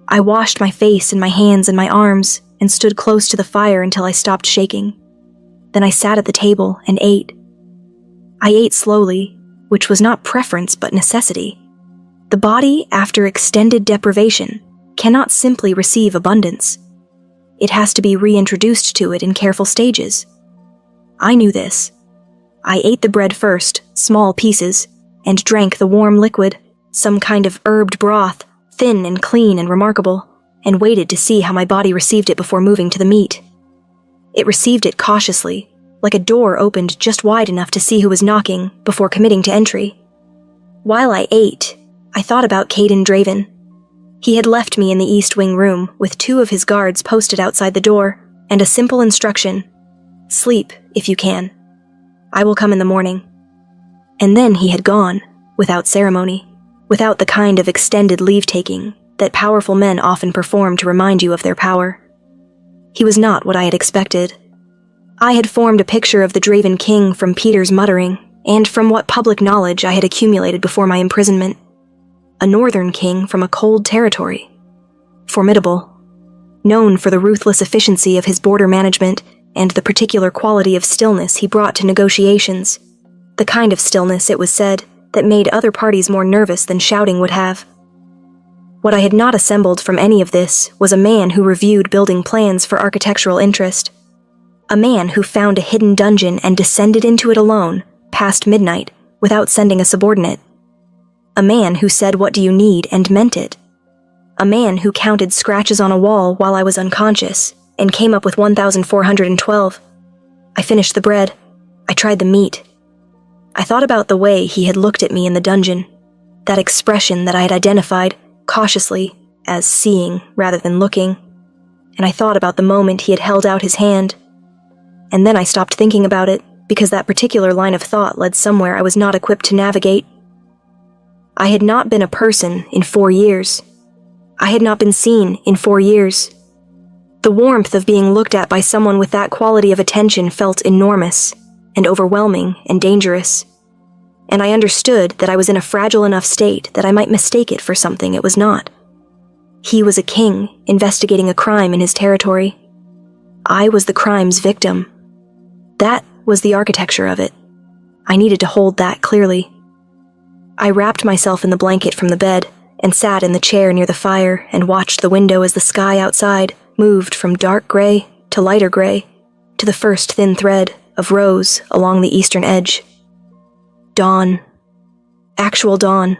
I washed my face and my hands and my arms and stood close to the fire until I stopped shaking. Then I sat at the table and ate. I ate slowly, which was not preference but necessity. The body, after extended deprivation, cannot simply receive abundance. it has to be reintroduced to it in careful stages. I knew this. I ate the bread first, small pieces, and drank the warm liquid, some kind of herbed broth, thin and clean and remarkable, and waited to see how my body received it before moving to the meat. It received it cautiously, like a door opened just wide enough to see who was knocking before committing to entry. While I ate, I thought about Caden Draven. He had left me in the East Wing room with 2 of his guards posted outside the door and a simple instruction: sleep if you can. I will come in the morning. And then he had gone, without ceremony, without the kind of extended leave-taking that powerful men often perform to remind you of their power. He was not what I had expected. I had formed a picture of the Draven King from Peter's muttering, and from what public knowledge I had accumulated before my imprisonment. A northern king from a cold territory. Formidable. Known for the ruthless efficiency of his border management and the particular quality of stillness he brought to negotiations. The kind of stillness, it was said, that made other parties more nervous than shouting would have. What I had not assembled from any of this was a man who reviewed building plans for architectural interest. A man who found a hidden dungeon and descended into it alone, past midnight, without sending a subordinate. A man who said, "What do you need?" and meant it. A man who counted scratches on a wall while I was unconscious, and came up with 1,412. I finished the bread. I tried the meat. I thought about the way he had looked at me in the dungeon, that expression that I had identified, cautiously, as seeing rather than looking, and I thought about the moment he had held out his hand. And then I stopped thinking about it, because that particular line of thought led somewhere I was not equipped to navigate. I had not been a person in 4 years. I had not been seen in 4 years. The warmth of being looked at by someone with that quality of attention felt enormous, and overwhelming, and dangerous. And I understood that I was in a fragile enough state that I might mistake it for something it was not. He was a king, investigating a crime in his territory. I was the crime's victim. That was the architecture of it. I needed to hold that clearly. I wrapped myself in the blanket from the bed, and sat in the chair near the fire and watched the window as the sky outside moved from dark gray to lighter gray, to the first thin thread of rose along the eastern edge. Dawn. Actual dawn.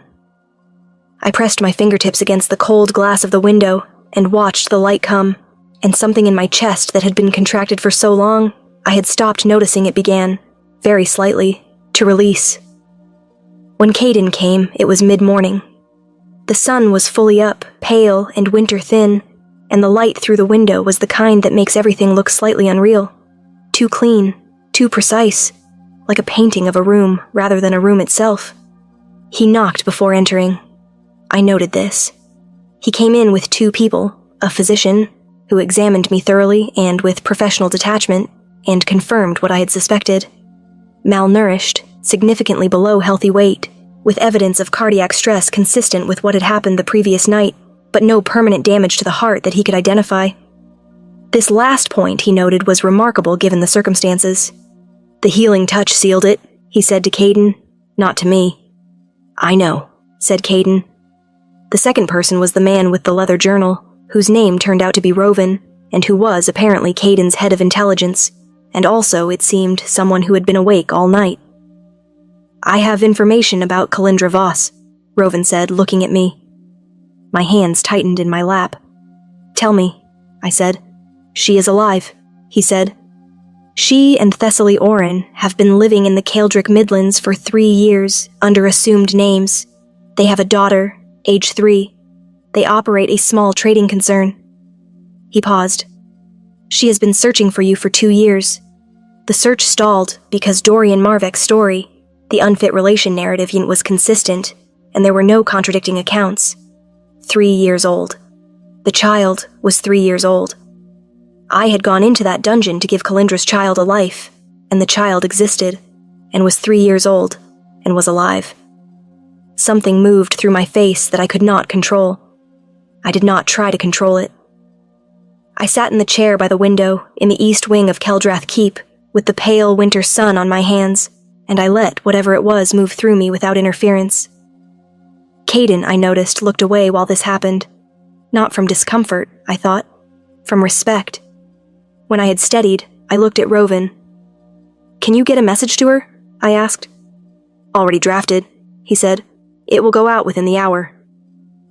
I pressed my fingertips against the cold glass of the window and watched the light come, and something in my chest that had been contracted for so long, I had stopped noticing it began, very slightly, to release. When Caden came, it was mid-morning. The sun was fully up, pale and winter-thin, and the light through the window was the kind that makes everything look slightly unreal. Too clean, too precise, like a painting of a room rather than a room itself. He knocked before entering. I noted this. He came in with 2 people, a physician, who examined me thoroughly and with professional detachment, and confirmed what I had suspected. Malnourished, significantly below healthy weight, with evidence of cardiac stress consistent with what had happened the previous night, but no permanent damage to the heart that he could identify. This last point, he noted, was remarkable given the circumstances. "The healing touch sealed it," he said to Caden, not to me. "I know," said Caden. The second person was the man with the leather journal, whose name turned out to be Roven, and who was apparently Caden's head of intelligence, and also, it seemed, someone who had been awake all night. "I have information about Kalindra Voss," Roven said, looking at me. My hands tightened in my lap. "Tell me," I said. "She is alive," he said. "She and Thessaly Oren have been living in the Kaldric Midlands for 3 years, under assumed names. They have a daughter, age 3. They operate a small trading concern." He paused. "She has been searching for you for 2 years. The search stalled because Dorian Marvek's story, the unfit relation narrative, was consistent, and there were no contradicting accounts. 3 years old. The child was 3 years old. I had gone into that dungeon to give Kalindra's child a life, and the child existed, and was 3 years old, and was alive. Something moved through my face that I could not control. I did not try to control it. I sat in the chair by the window, in the east wing of Keldrath Keep, with the pale winter sun on my hands, and I let whatever it was move through me without interference. Caden, I noticed, looked away while this happened. Not from discomfort, I thought. From respect. When I had steadied, I looked at Rovan. "Can you get a message to her?" I asked. "Already drafted," he said. "It will go out within the hour."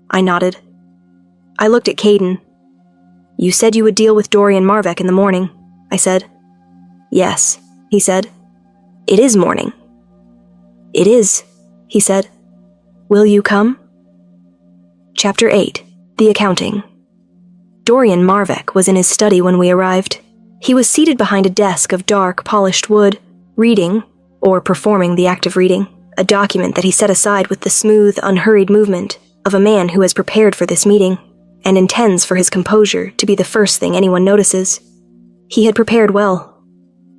I nodded. I looked at Caden. "You said you would deal with Dorian Marvek in the morning," I said. "Yes," he said. "It is morning." "It is," he said. "Will you come?" Chapter 8. The Accounting. Dorian Marvek was in his study when we arrived. He was seated behind a desk of dark, polished wood, reading, or performing the act of reading, a document that he set aside with the smooth, unhurried movement of a man who has prepared for this meeting and intends for his composure to be the first thing anyone notices. He had prepared well.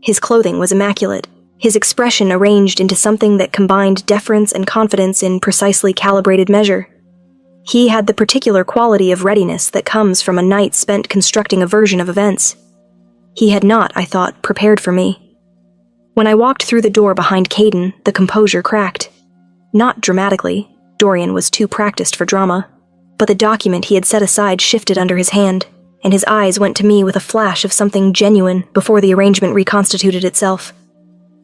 His clothing was immaculate, his expression arranged into something that combined deference and confidence in precisely calibrated measure. He had the particular quality of readiness that comes from a night spent constructing a version of events. He had not, I thought, prepared for me. When I walked through the door behind Caden, the composure cracked. Not dramatically, Dorian was too practiced for drama, but the document he had set aside shifted under his hand, and his eyes went to me with a flash of something genuine before the arrangement reconstituted itself.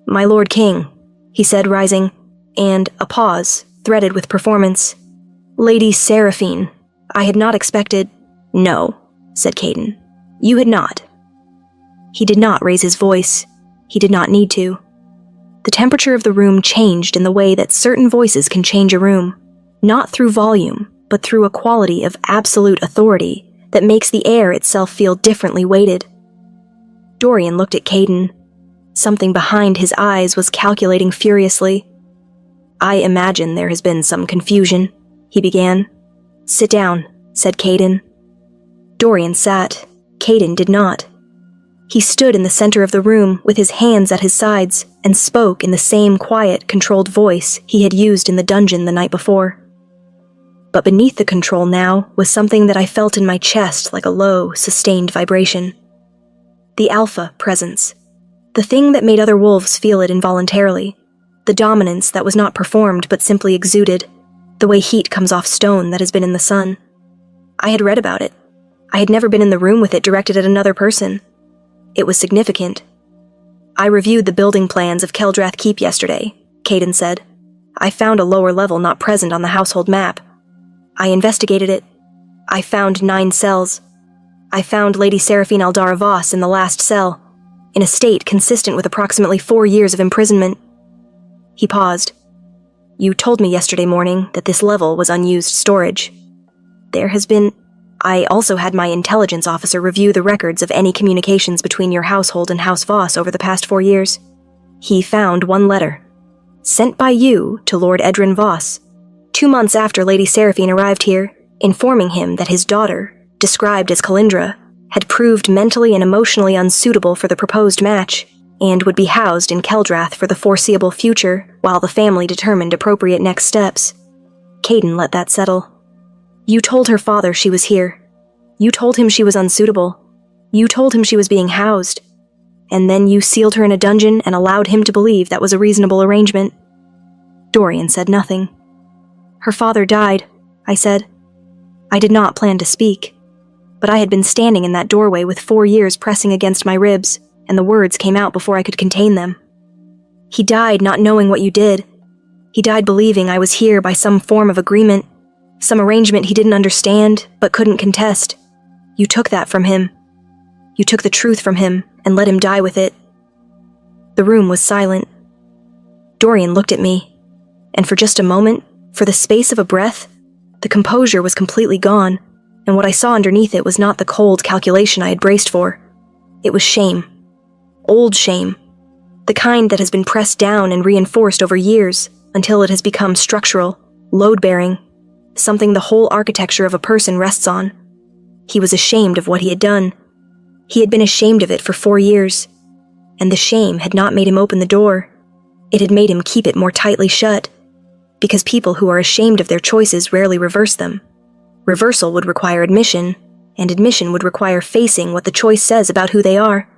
"My Lord King," he said, rising, and a pause, threaded with performance. "Lady Seraphine, I had not expected—" "No," said Caden. "You had not." He did not raise his voice. He did not need to. The temperature of the room changed in the way that certain voices can change a room, not through volume, but through a quality of absolute authority that makes the air itself feel differently weighted. Dorian looked at Caden. Something behind his eyes was calculating furiously. "I imagine there has been some confusion," he began. "Sit down," said Caden. Dorian sat. Caden did not. He stood in the center of the room with his hands at his sides and spoke in the same quiet, controlled voice he had used in the dungeon the night before. But beneath the control now was something that I felt in my chest like a low, sustained vibration. The alpha presence. The thing that made other wolves feel it involuntarily. The dominance that was not performed but simply exuded. The way heat comes off stone that has been in the sun. I had read about it. I had never been in the room with it directed at another person. It was significant. "I reviewed the building plans of Keldrath Keep yesterday," Caden said. "I found a lower level not present on the household map. I investigated it. I found 9 cells. I found Lady Seraphine Aldara Voss in the last cell, in a state consistent with approximately 4 years of imprisonment." He paused. "You told me yesterday morning that this level was unused storage. There has been... I also had my intelligence officer review the records of any communications between your household and House Voss over the past 4 years. He found one letter, sent by you to Lord Edrin Voss, 2 months after Lady Seraphine arrived here, informing him that his daughter, described as Kalindra, had proved mentally and emotionally unsuitable for the proposed match, and would be housed in Keldrath for the foreseeable future while the family determined appropriate next steps. Caden let that settle. "You told her father she was here. You told him she was unsuitable. You told him she was being housed. And then you sealed her in a dungeon and allowed him to believe that was a reasonable arrangement." Dorian said nothing. "Her father died," I said. I did not plan to speak, but I had been standing in that doorway with 4 years pressing against my ribs, and the words came out before I could contain them. "He died not knowing what you did. He died believing I was here by some form of agreement, some arrangement he didn't understand but couldn't contest. You took that from him. You took the truth from him and let him die with it." The room was silent. Dorian looked at me, and for just a moment, for the space of a breath, the composure was completely gone, and what I saw underneath it was not the cold calculation I had braced for. It was shame. Old shame. The kind that has been pressed down and reinforced over years until it has become structural, load-bearing, something the whole architecture of a person rests on. He was ashamed of what he had done. He had been ashamed of it for 4 years, and the shame had not made him open the door. It had made him keep it more tightly shut, because people who are ashamed of their choices rarely reverse them. Reversal would require admission, and admission would require facing what the choice says about who they are.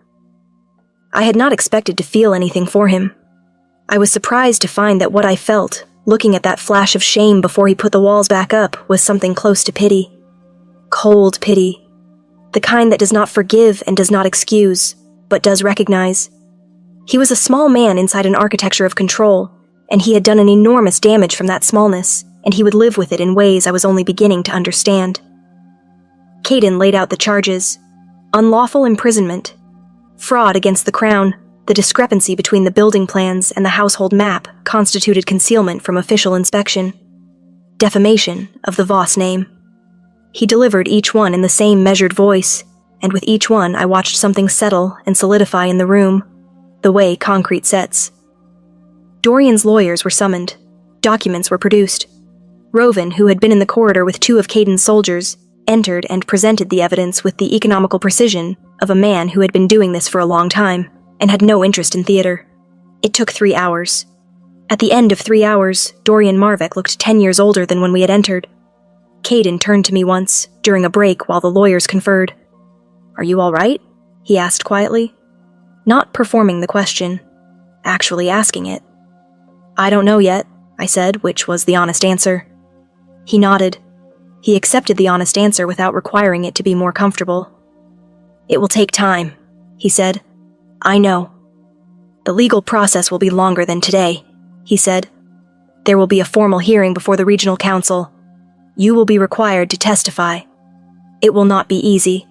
I had not expected to feel anything for him. I was surprised to find that what I felt, looking at that flash of shame before he put the walls back up, was something close to pity. Cold pity. the kind that does not forgive and does not excuse, but does recognize. He was a small man inside an architecture of control, and he had done an enormous damage from that smallness, and he would live with it in ways I was only beginning to understand. Kaidan laid out the charges: unlawful imprisonment, fraud against the crown, the discrepancy between the building plans and the household map constituted concealment from official inspection, defamation of the Voss name. He delivered each one in the same measured voice, and with each one I watched something settle and solidify in the room, the way concrete sets. Dorian's lawyers were summoned. Documents were produced. Rovan, who had been in the corridor with 2 of Kaidan's soldiers, entered and presented the evidence with the economical precision of a man who had been doing this for a long time and had no interest in theater. It took 3 hours. At the end of 3 hours, Dorian Marvick looked 10 years older than when we had entered. Kaidan turned to me once, during a break while the lawyers conferred. "Are you all right?" he asked quietly. Not performing the question, actually asking it. "I don't know yet," I said, which was the honest answer. He nodded. He accepted the honest answer without requiring it to be more comfortable. "It will take time," he said. "I know. The legal process will be longer than today," he said. "There will be a formal hearing before the regional council. You will be required to testify. It will not be easy."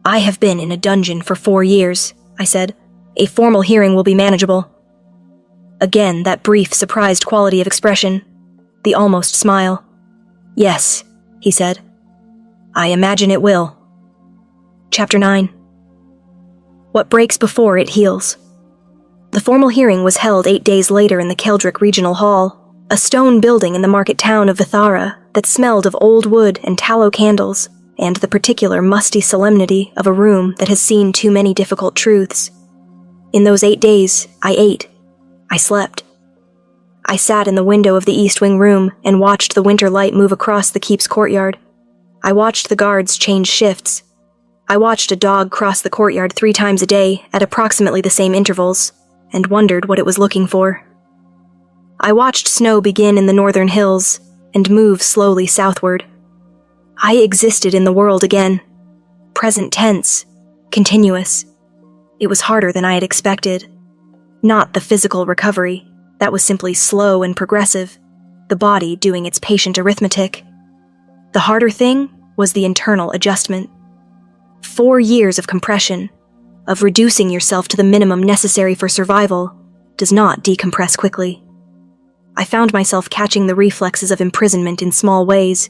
"I have been in a dungeon for 4 years," I said. "A formal hearing will be manageable." Again, that brief, surprised quality of expression. The almost smile. "Yes," he said. "I imagine it will." Chapter 9. What breaks before it heals. The formal hearing was held 8 days later in the Keldrick Regional Hall, a stone building in the market town of Vithara that smelled of old wood and tallow candles, and the particular musty solemnity of a room that has seen too many difficult truths. In those 8 days, I ate. I slept. I sat in the window of the East Wing room and watched the winter light move across the keep's courtyard. I watched the guards change shifts. I watched a dog cross the courtyard 3 times a day at approximately the same intervals, and wondered what it was looking for. I watched snow begin in the northern hills and move slowly southward. I existed in the world again. Present tense. Continuous. It was harder than I had expected. Not the physical recovery. That was simply slow and progressive, the body doing its patient arithmetic. The harder thing was the internal adjustment. 4 years of compression, of reducing yourself to the minimum necessary for survival, does not decompress quickly. I found myself catching the reflexes of imprisonment in small ways,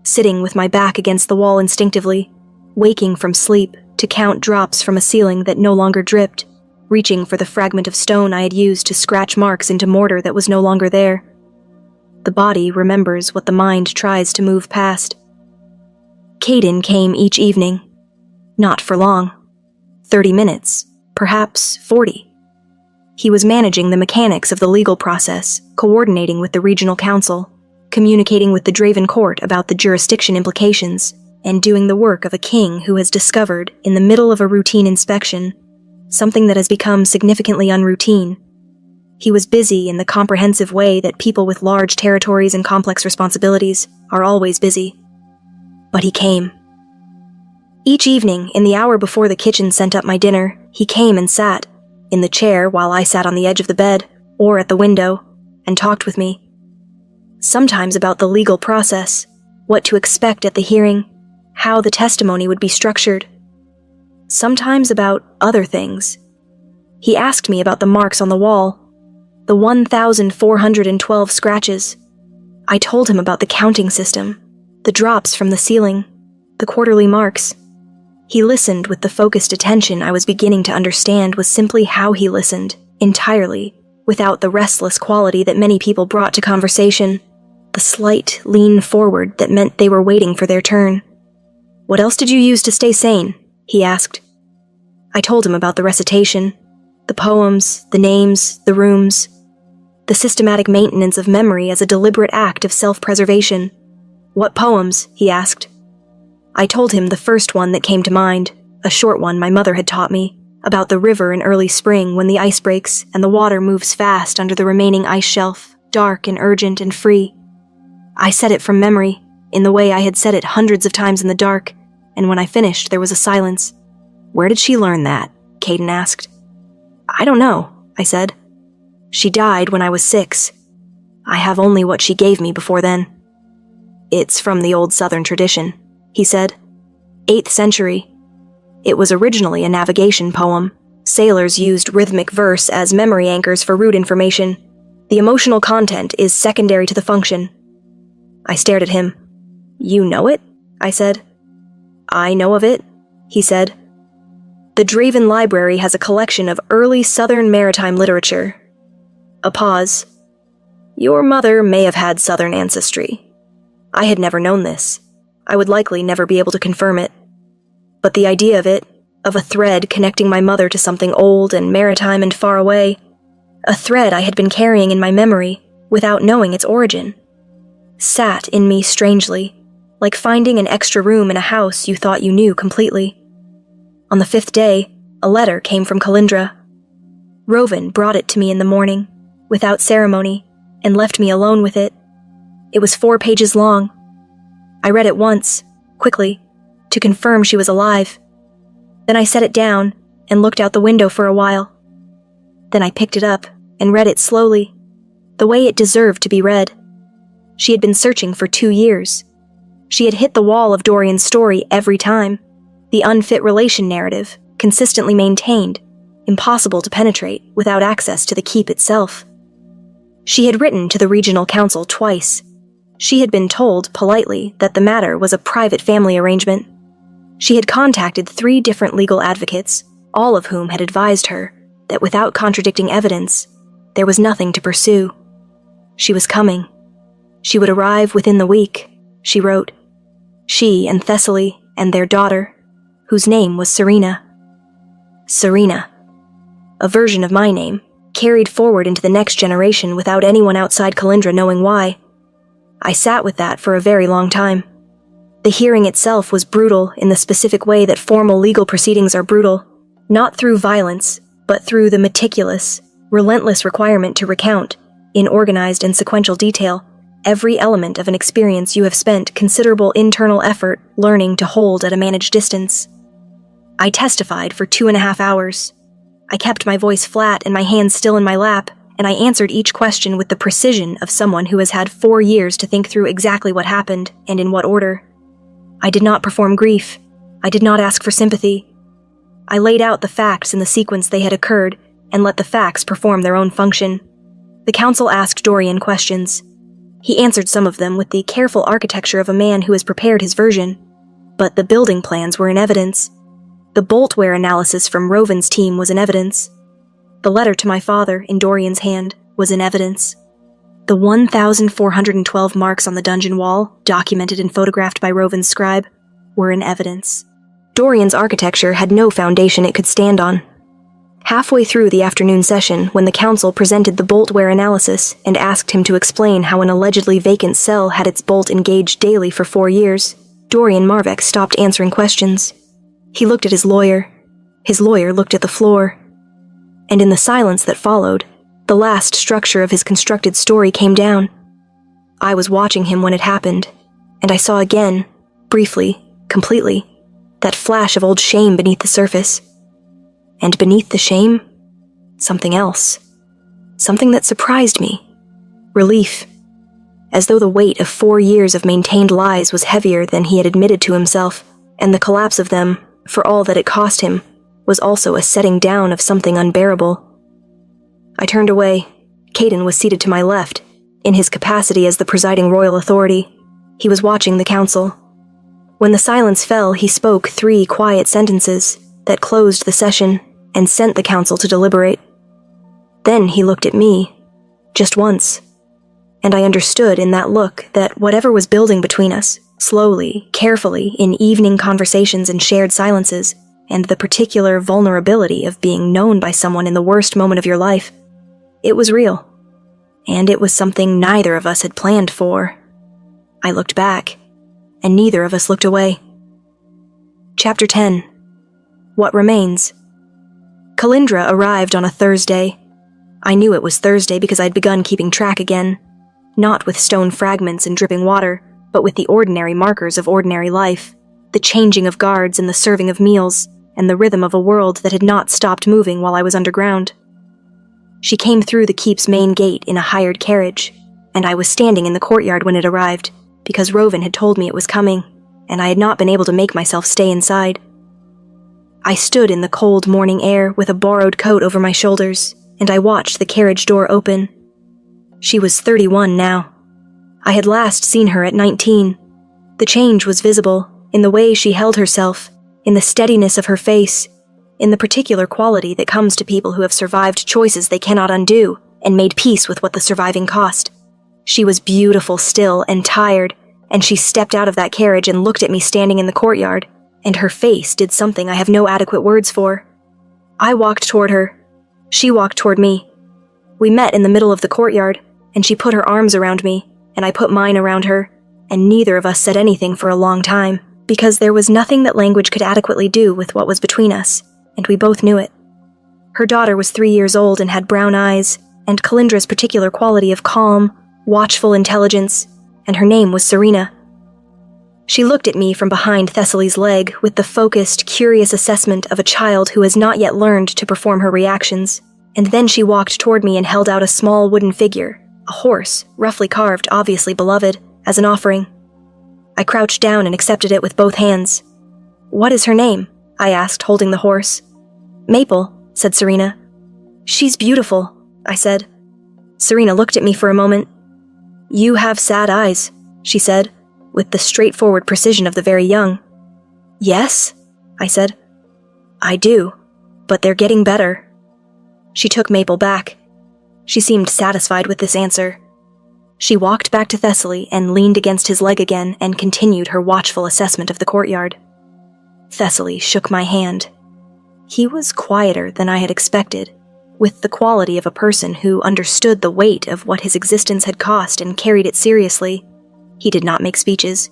sitting with my back against the wall instinctively, waking from sleep to count drops from a ceiling that no longer dripped, reaching for the fragment of stone I had used to scratch marks into mortar that was no longer there. The body remembers what the mind tries to move past. Kaidan came each evening. Not for long. 30 minutes, perhaps 40. He was managing the mechanics of the legal process, coordinating with the regional council, communicating with the Draven court about the jurisdiction implications, and doing the work of a king who has discovered, in the middle of a routine inspection, something that has become significantly unroutine. He was busy in the comprehensive way that people with large territories and complex responsibilities are always busy. But he came. Each evening, in the hour before the kitchen sent up my dinner, he came and sat, in the chair while I sat on the edge of the bed, or at the window, and talked with me. Sometimes about the legal process, what to expect at the hearing, how the testimony would be structured. Sometimes about other things. He asked me about the marks on the wall, the 1,412 scratches. I told him about the counting system, the drops from the ceiling, the quarterly marks. He listened with the focused attention I was beginning to understand was simply how he listened, entirely, without the restless quality that many people brought to conversation, the slight lean forward that meant they were waiting for their turn. "What else did you use to stay sane?" he asked. I told him about the recitation, the poems, the names, the rooms, the systematic maintenance of memory as a deliberate act of self-preservation. "What poems?" he asked. I told him the first one that came to mind, a short one my mother had taught me, about the river in early spring when the ice breaks and the water moves fast under the remaining ice shelf, dark and urgent and free. I said it from memory, in the way I had said it hundreds of times in the dark, and when I finished, there was a silence. "Where did she learn that?" Caden asked. "I don't know," I said. "She died when I was 6. I have only what she gave me before then." "It's from the old Southern tradition," he said. "8th century. It was originally a navigation poem. Sailors used rhythmic verse as memory anchors for route information. The emotional content is secondary to the function." I stared at him. "You know it?" I said. "I know of it," he said. "The Draven Library has a collection of early Southern maritime literature." A pause. "Your mother may have had Southern ancestry." I had never known this. I would likely never be able to confirm it. But the idea of it, of a thread connecting my mother to something old and maritime and far away, a thread I had been carrying in my memory without knowing its origin, sat in me strangely, like finding an extra room in a house you thought you knew completely. On the 5th day, a letter came from Kalindra. Rovan brought it to me in the morning, without ceremony, and left me alone with it. It was 4 pages long. I read it once, quickly, to confirm she was alive. Then I set it down and looked out the window for a while. Then I picked it up and read it slowly, the way it deserved to be read. She had been searching for 2 years. She had hit the wall of Dorian's story every time, the unfit relation narrative, consistently maintained, impossible to penetrate without access to the keep itself. She had written to the regional council twice. She had been told, politely, that the matter was a private family arrangement. She had contacted 3 different legal advocates, all of whom had advised her that without contradicting evidence, there was nothing to pursue. She was coming. She would arrive within the week, she wrote. She and Thessaly and their daughter, whose name was Serena. Serena. A version of my name, carried forward into the next generation without anyone outside Kalindra knowing why. I sat with that for a very long time. The hearing itself was brutal in the specific way that formal legal proceedings are brutal, not through violence, but through the meticulous, relentless requirement to recount, in organized and sequential detail, every element of an experience you have spent considerable internal effort learning to hold at a managed distance. I testified for 2.5 hours. I kept my voice flat and my hands still in my lap, and I answered each question with the precision of someone who has had 4 years to think through exactly what happened and in what order. I did not perform grief. I did not ask for sympathy. I laid out the facts in the sequence they had occurred and let the facts perform their own function. The council asked Dorian questions. He answered some of them with the careful architecture of a man who has prepared his version, but the building plans were in evidence. The boltware analysis from Rovan's team was in evidence. The letter to my father, in Dorian's hand, was in evidence. The 1,412 marks on the dungeon wall, documented and photographed by Rovan's scribe, were in evidence. Dorian's architecture had no foundation it could stand on. Halfway through the afternoon session, when the council presented the boltware analysis and asked him to explain how an allegedly vacant cell had its bolt engaged daily for 4 years, Dorian Marvek stopped answering questions. He looked at his lawyer. His lawyer looked at the floor. And in the silence that followed, the last structure of his constructed story came down. I was watching him when it happened, and I saw again, briefly, completely, that flash of old shame beneath the surface. And beneath the shame, something else. Something that surprised me. Relief. As though the weight of 4 years of maintained lies was heavier than he had admitted to himself, and the collapse of them, for all that it cost him, was also a setting down of something unbearable. I turned away. Caden was seated to my left, in his capacity as the presiding royal authority. He was watching the council. When the silence fell, he spoke 3 quiet sentences that closed the session and sent the council to deliberate. Then he looked at me, just once, and I understood in that look that whatever was building between us, slowly, carefully, in evening conversations and shared silences, and the particular vulnerability of being known by someone in the worst moment of your life, it was real, and it was something neither of us had planned for. I looked back, and neither of us looked away. Chapter 10. What Remains. Kalindra arrived on a Thursday. I knew it was Thursday because I'd begun keeping track again, not with stone fragments and dripping water, but with the ordinary markers of ordinary life. the changing of guards and the serving of meals, and the rhythm of a world that had not stopped moving while I was underground. She came through the keep's main gate in a hired carriage, and I was standing in the courtyard when it arrived, because Rovan had told me it was coming, and I had not been able to make myself stay inside. I stood in the cold morning air with a borrowed coat over my shoulders, and I watched the carriage door open. She was 31 now. I had last seen her at 19. The change was visible in the way she held herself, in the steadiness of her face, in the particular quality that comes to people who have survived choices they cannot undo and made peace with what the surviving cost. She was beautiful still and tired, and she stepped out of that carriage and looked at me standing in the courtyard, and her face did something I have no adequate words for. I walked toward her. She walked toward me. We met in the middle of the courtyard, and she put her arms around me, and I put mine around her, and neither of us said anything for a long time, because there was nothing that language could adequately do with what was between us, and we both knew it. Her daughter was 3 years old and had brown eyes, and Calindra's particular quality of calm, watchful intelligence, and her name was Serena. She looked at me from behind Thessaly's leg with the focused, curious assessment of a child who has not yet learned to perform her reactions, and then she walked toward me and held out a small wooden figure, a horse, roughly carved, obviously beloved, as an offering. I crouched down and accepted it with both hands. "What is her name?" I asked, holding the horse. "Maple," said Serena. "She's beautiful," I said. Serena looked at me for a moment. "You have sad eyes," she said, with the straightforward precision of the very young. "Yes," I said. "I do, but they're getting better." She took Maple back. She seemed satisfied with this answer. She walked back to Thessaly and leaned against his leg again and continued her watchful assessment of the courtyard. Thessaly shook my hand. He was quieter than I had expected, with the quality of a person who understood the weight of what his existence had cost and carried it seriously. He did not make speeches.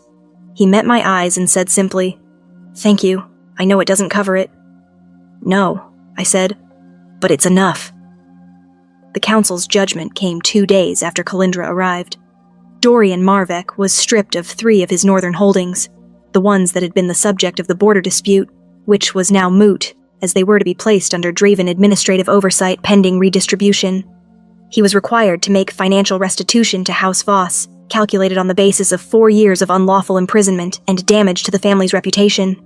He met my eyes and said simply, "Thank you. I know it doesn't cover it." "No," I said, "but it's enough." The council's judgment came 2 days after Calindra arrived. Dorian Marvek was stripped of 3 of his northern holdings, the ones that had been the subject of the border dispute, which was now moot, as they were to be placed under Draven administrative oversight pending redistribution. He was required to make financial restitution to House Voss, calculated on the basis of 4 years of unlawful imprisonment and damage to the family's reputation.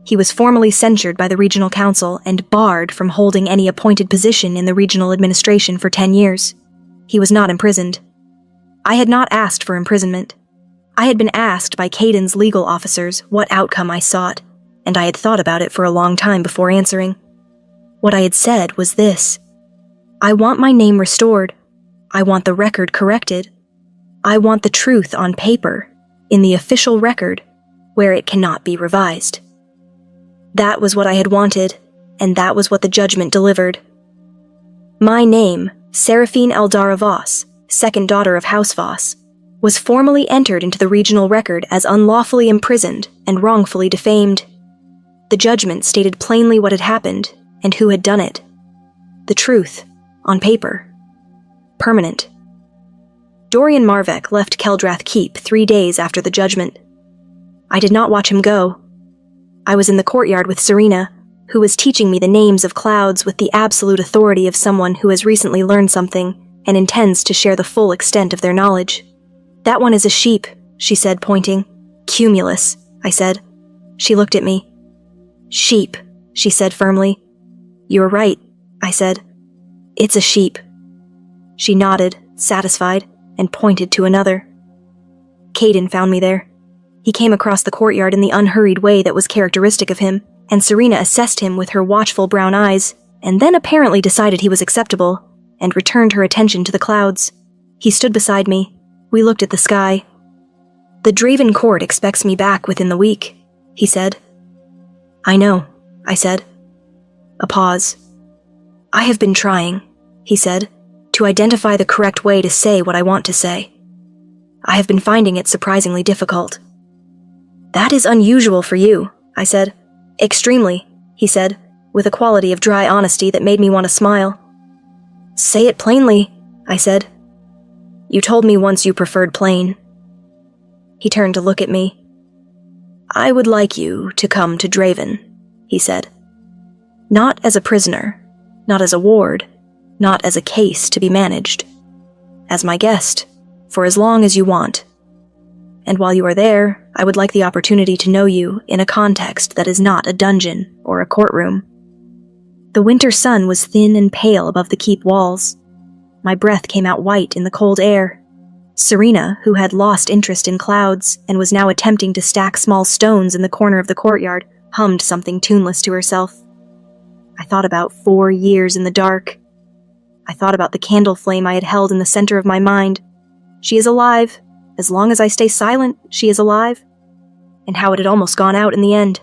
He was formally censured by the regional council and barred from holding any appointed position in the regional administration for 10 years. He was not imprisoned. I had not asked for imprisonment. I had been asked by Caden's legal officers what outcome I sought, and I had thought about it for a long time before answering. What I had said was this: I want my name restored. I want the record corrected. I want the truth on paper, in the official record, where it cannot be revised. That was what I had wanted, and that was what the judgment delivered. My name, Seraphine Eldara Voss, second daughter of House Voss, was formally entered into the regional record as unlawfully imprisoned and wrongfully defamed. The judgment stated plainly what had happened and who had done it. The truth, on paper. Permanent. Dorian Marvek left Keldrath Keep 3 days after the judgment. I did not watch him go. I was in the courtyard with Serena, who was teaching me the names of clouds with the absolute authority of someone who has recently learned something and intends to share the full extent of their knowledge. "That one is a sheep," she said, pointing. "Cumulus," I said. She looked at me. "Sheep," she said firmly. "You're right," I said. "It's a sheep." She nodded, satisfied, and pointed to another. Caden found me there. He came across the courtyard in the unhurried way that was characteristic of him, and Serena assessed him with her watchful brown eyes, and then apparently decided he was acceptable, and returned her attention to the clouds. He stood beside me. We looked at the sky. "The Draven court expects me back within the week," he said. "I know," I said. A pause. "I have been trying," he said, "to identify the correct way to say what I want to say. I have been finding it surprisingly difficult." "That is unusual for you," I said. "Extremely," he said, with a quality of dry honesty that made me want to smile. "Say it plainly," I said. "You told me once you preferred plain." He turned to look at me. I would like you to come to Draven, he said. Not as a prisoner, not as a ward, not as a case to be managed. As my guest, for as long as you want. And while you are there, I would like the opportunity to know you in a context that is not a dungeon or a courtroom. The winter sun was thin and pale above the keep walls. My breath came out white in the cold air. Serena, who had lost interest in clouds and was now attempting to stack small stones in the corner of the courtyard, hummed something tuneless to herself. I thought about 4 years in the dark. I thought about the candle flame I had held in the center of my mind. She is alive. As long as I stay silent, she is alive. And how it had almost gone out in the end.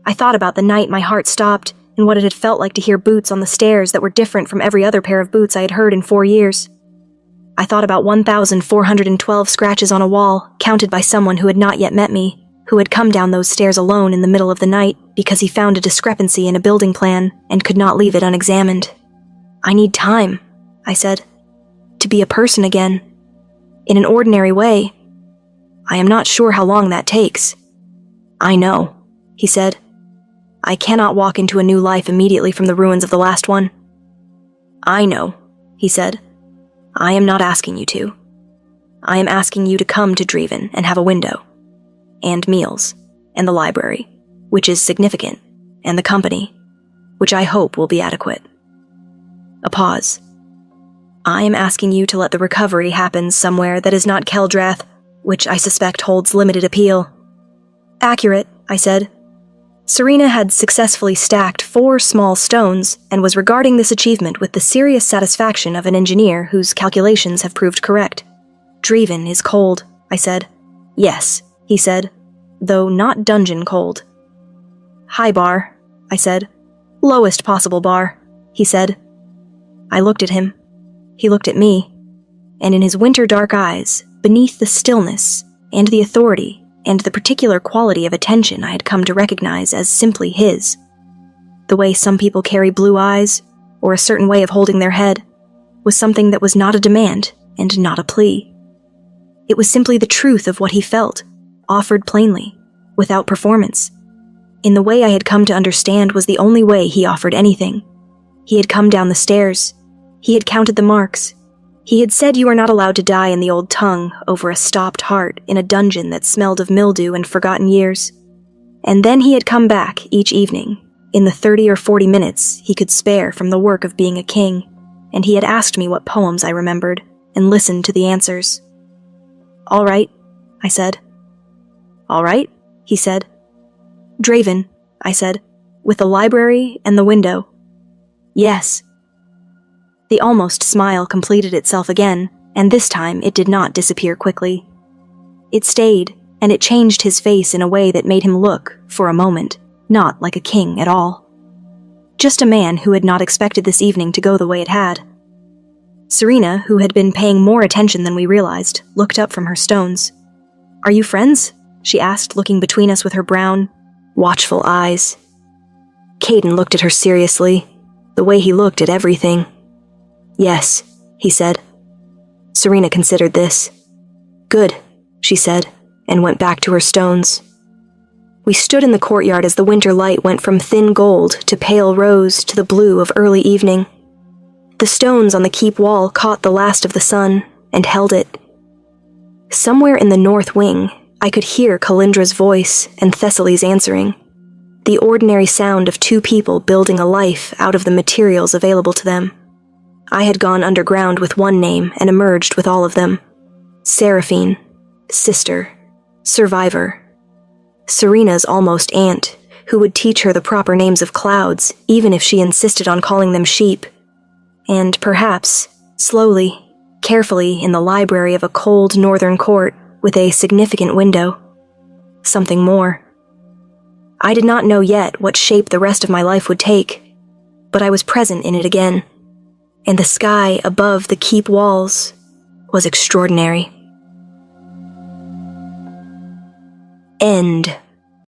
I thought about the night my heart stopped and what it had felt like to hear boots on the stairs that were different from every other pair of boots I had heard in 4 years. I thought about 1,412 scratches on a wall, counted by someone who had not yet met me, who had come down those stairs alone in the middle of the night because he found a discrepancy in a building plan and could not leave it unexamined. I need time, I said, to be a person again, in an ordinary way. I am not sure how long that takes. I know, he said. I cannot walk into a new life immediately from the ruins of the last one. I know, he said. I am not asking you to. I am asking you to come to Draven and have a window, and meals, and the library, which is significant, and the company, which I hope will be adequate. A pause. I am asking you to let the recovery happen somewhere that is not Keldrath, which I suspect holds limited appeal. Accurate, I said. Serena had successfully stacked 4 small stones and was regarding this achievement with the serious satisfaction of an engineer whose calculations have proved correct. Draven is cold, I said. Yes, he said, though not dungeon cold. High bar, I said. Lowest possible bar, he said. I looked at him. He looked at me, and in his winter-dark eyes, beneath the stillness and the authority and the particular quality of attention I had come to recognize as simply his, the way some people carry blue eyes, or a certain way of holding their head, was something that was not a demand and not a plea. It was simply the truth of what he felt, offered plainly, without performance. In the way I had come to understand was the only way he offered anything. He had come down the stairs. He had counted the marks. He had said you were not allowed to die in the old tongue over a stopped heart in a dungeon that smelled of mildew and forgotten years. And then he had come back each evening, in the 30 or 40 minutes he could spare from the work of being a king, and he had asked me what poems I remembered, and listened to the answers. All right, I said. All right, he said. Draven, I said, with the library and the window. Yes. The almost smile completed itself again, and this time it did not disappear quickly. It stayed, and it changed his face in a way that made him look, for a moment, not like a king at all. Just a man who had not expected this evening to go the way it had. Serena, who had been paying more attention than we realized, looked up from her stones. Are you friends? She asked, looking between us with her brown, watchful eyes. Caden looked at her seriously, the way he looked at everything. Yes, he said. Serena considered this. Good, she said, and went back to her stones. We stood in the courtyard as the winter light went from thin gold to pale rose to the blue of early evening. The stones on the keep wall caught the last of the sun and held it. Somewhere in the north wing, I could hear Kalindra's voice and Thessaly's answering, the ordinary sound of 2 people building a life out of the materials available to them. I had gone underground with one name and emerged with all of them. Seraphine, sister, survivor. Serena's almost aunt, who would teach her the proper names of clouds, even if she insisted on calling them sheep. And perhaps, slowly, carefully in the library of a cold northern court with a significant window. Something more. I did not know yet what shape the rest of my life would take, but I was present in it again. And the sky above the keep walls was extraordinary. End.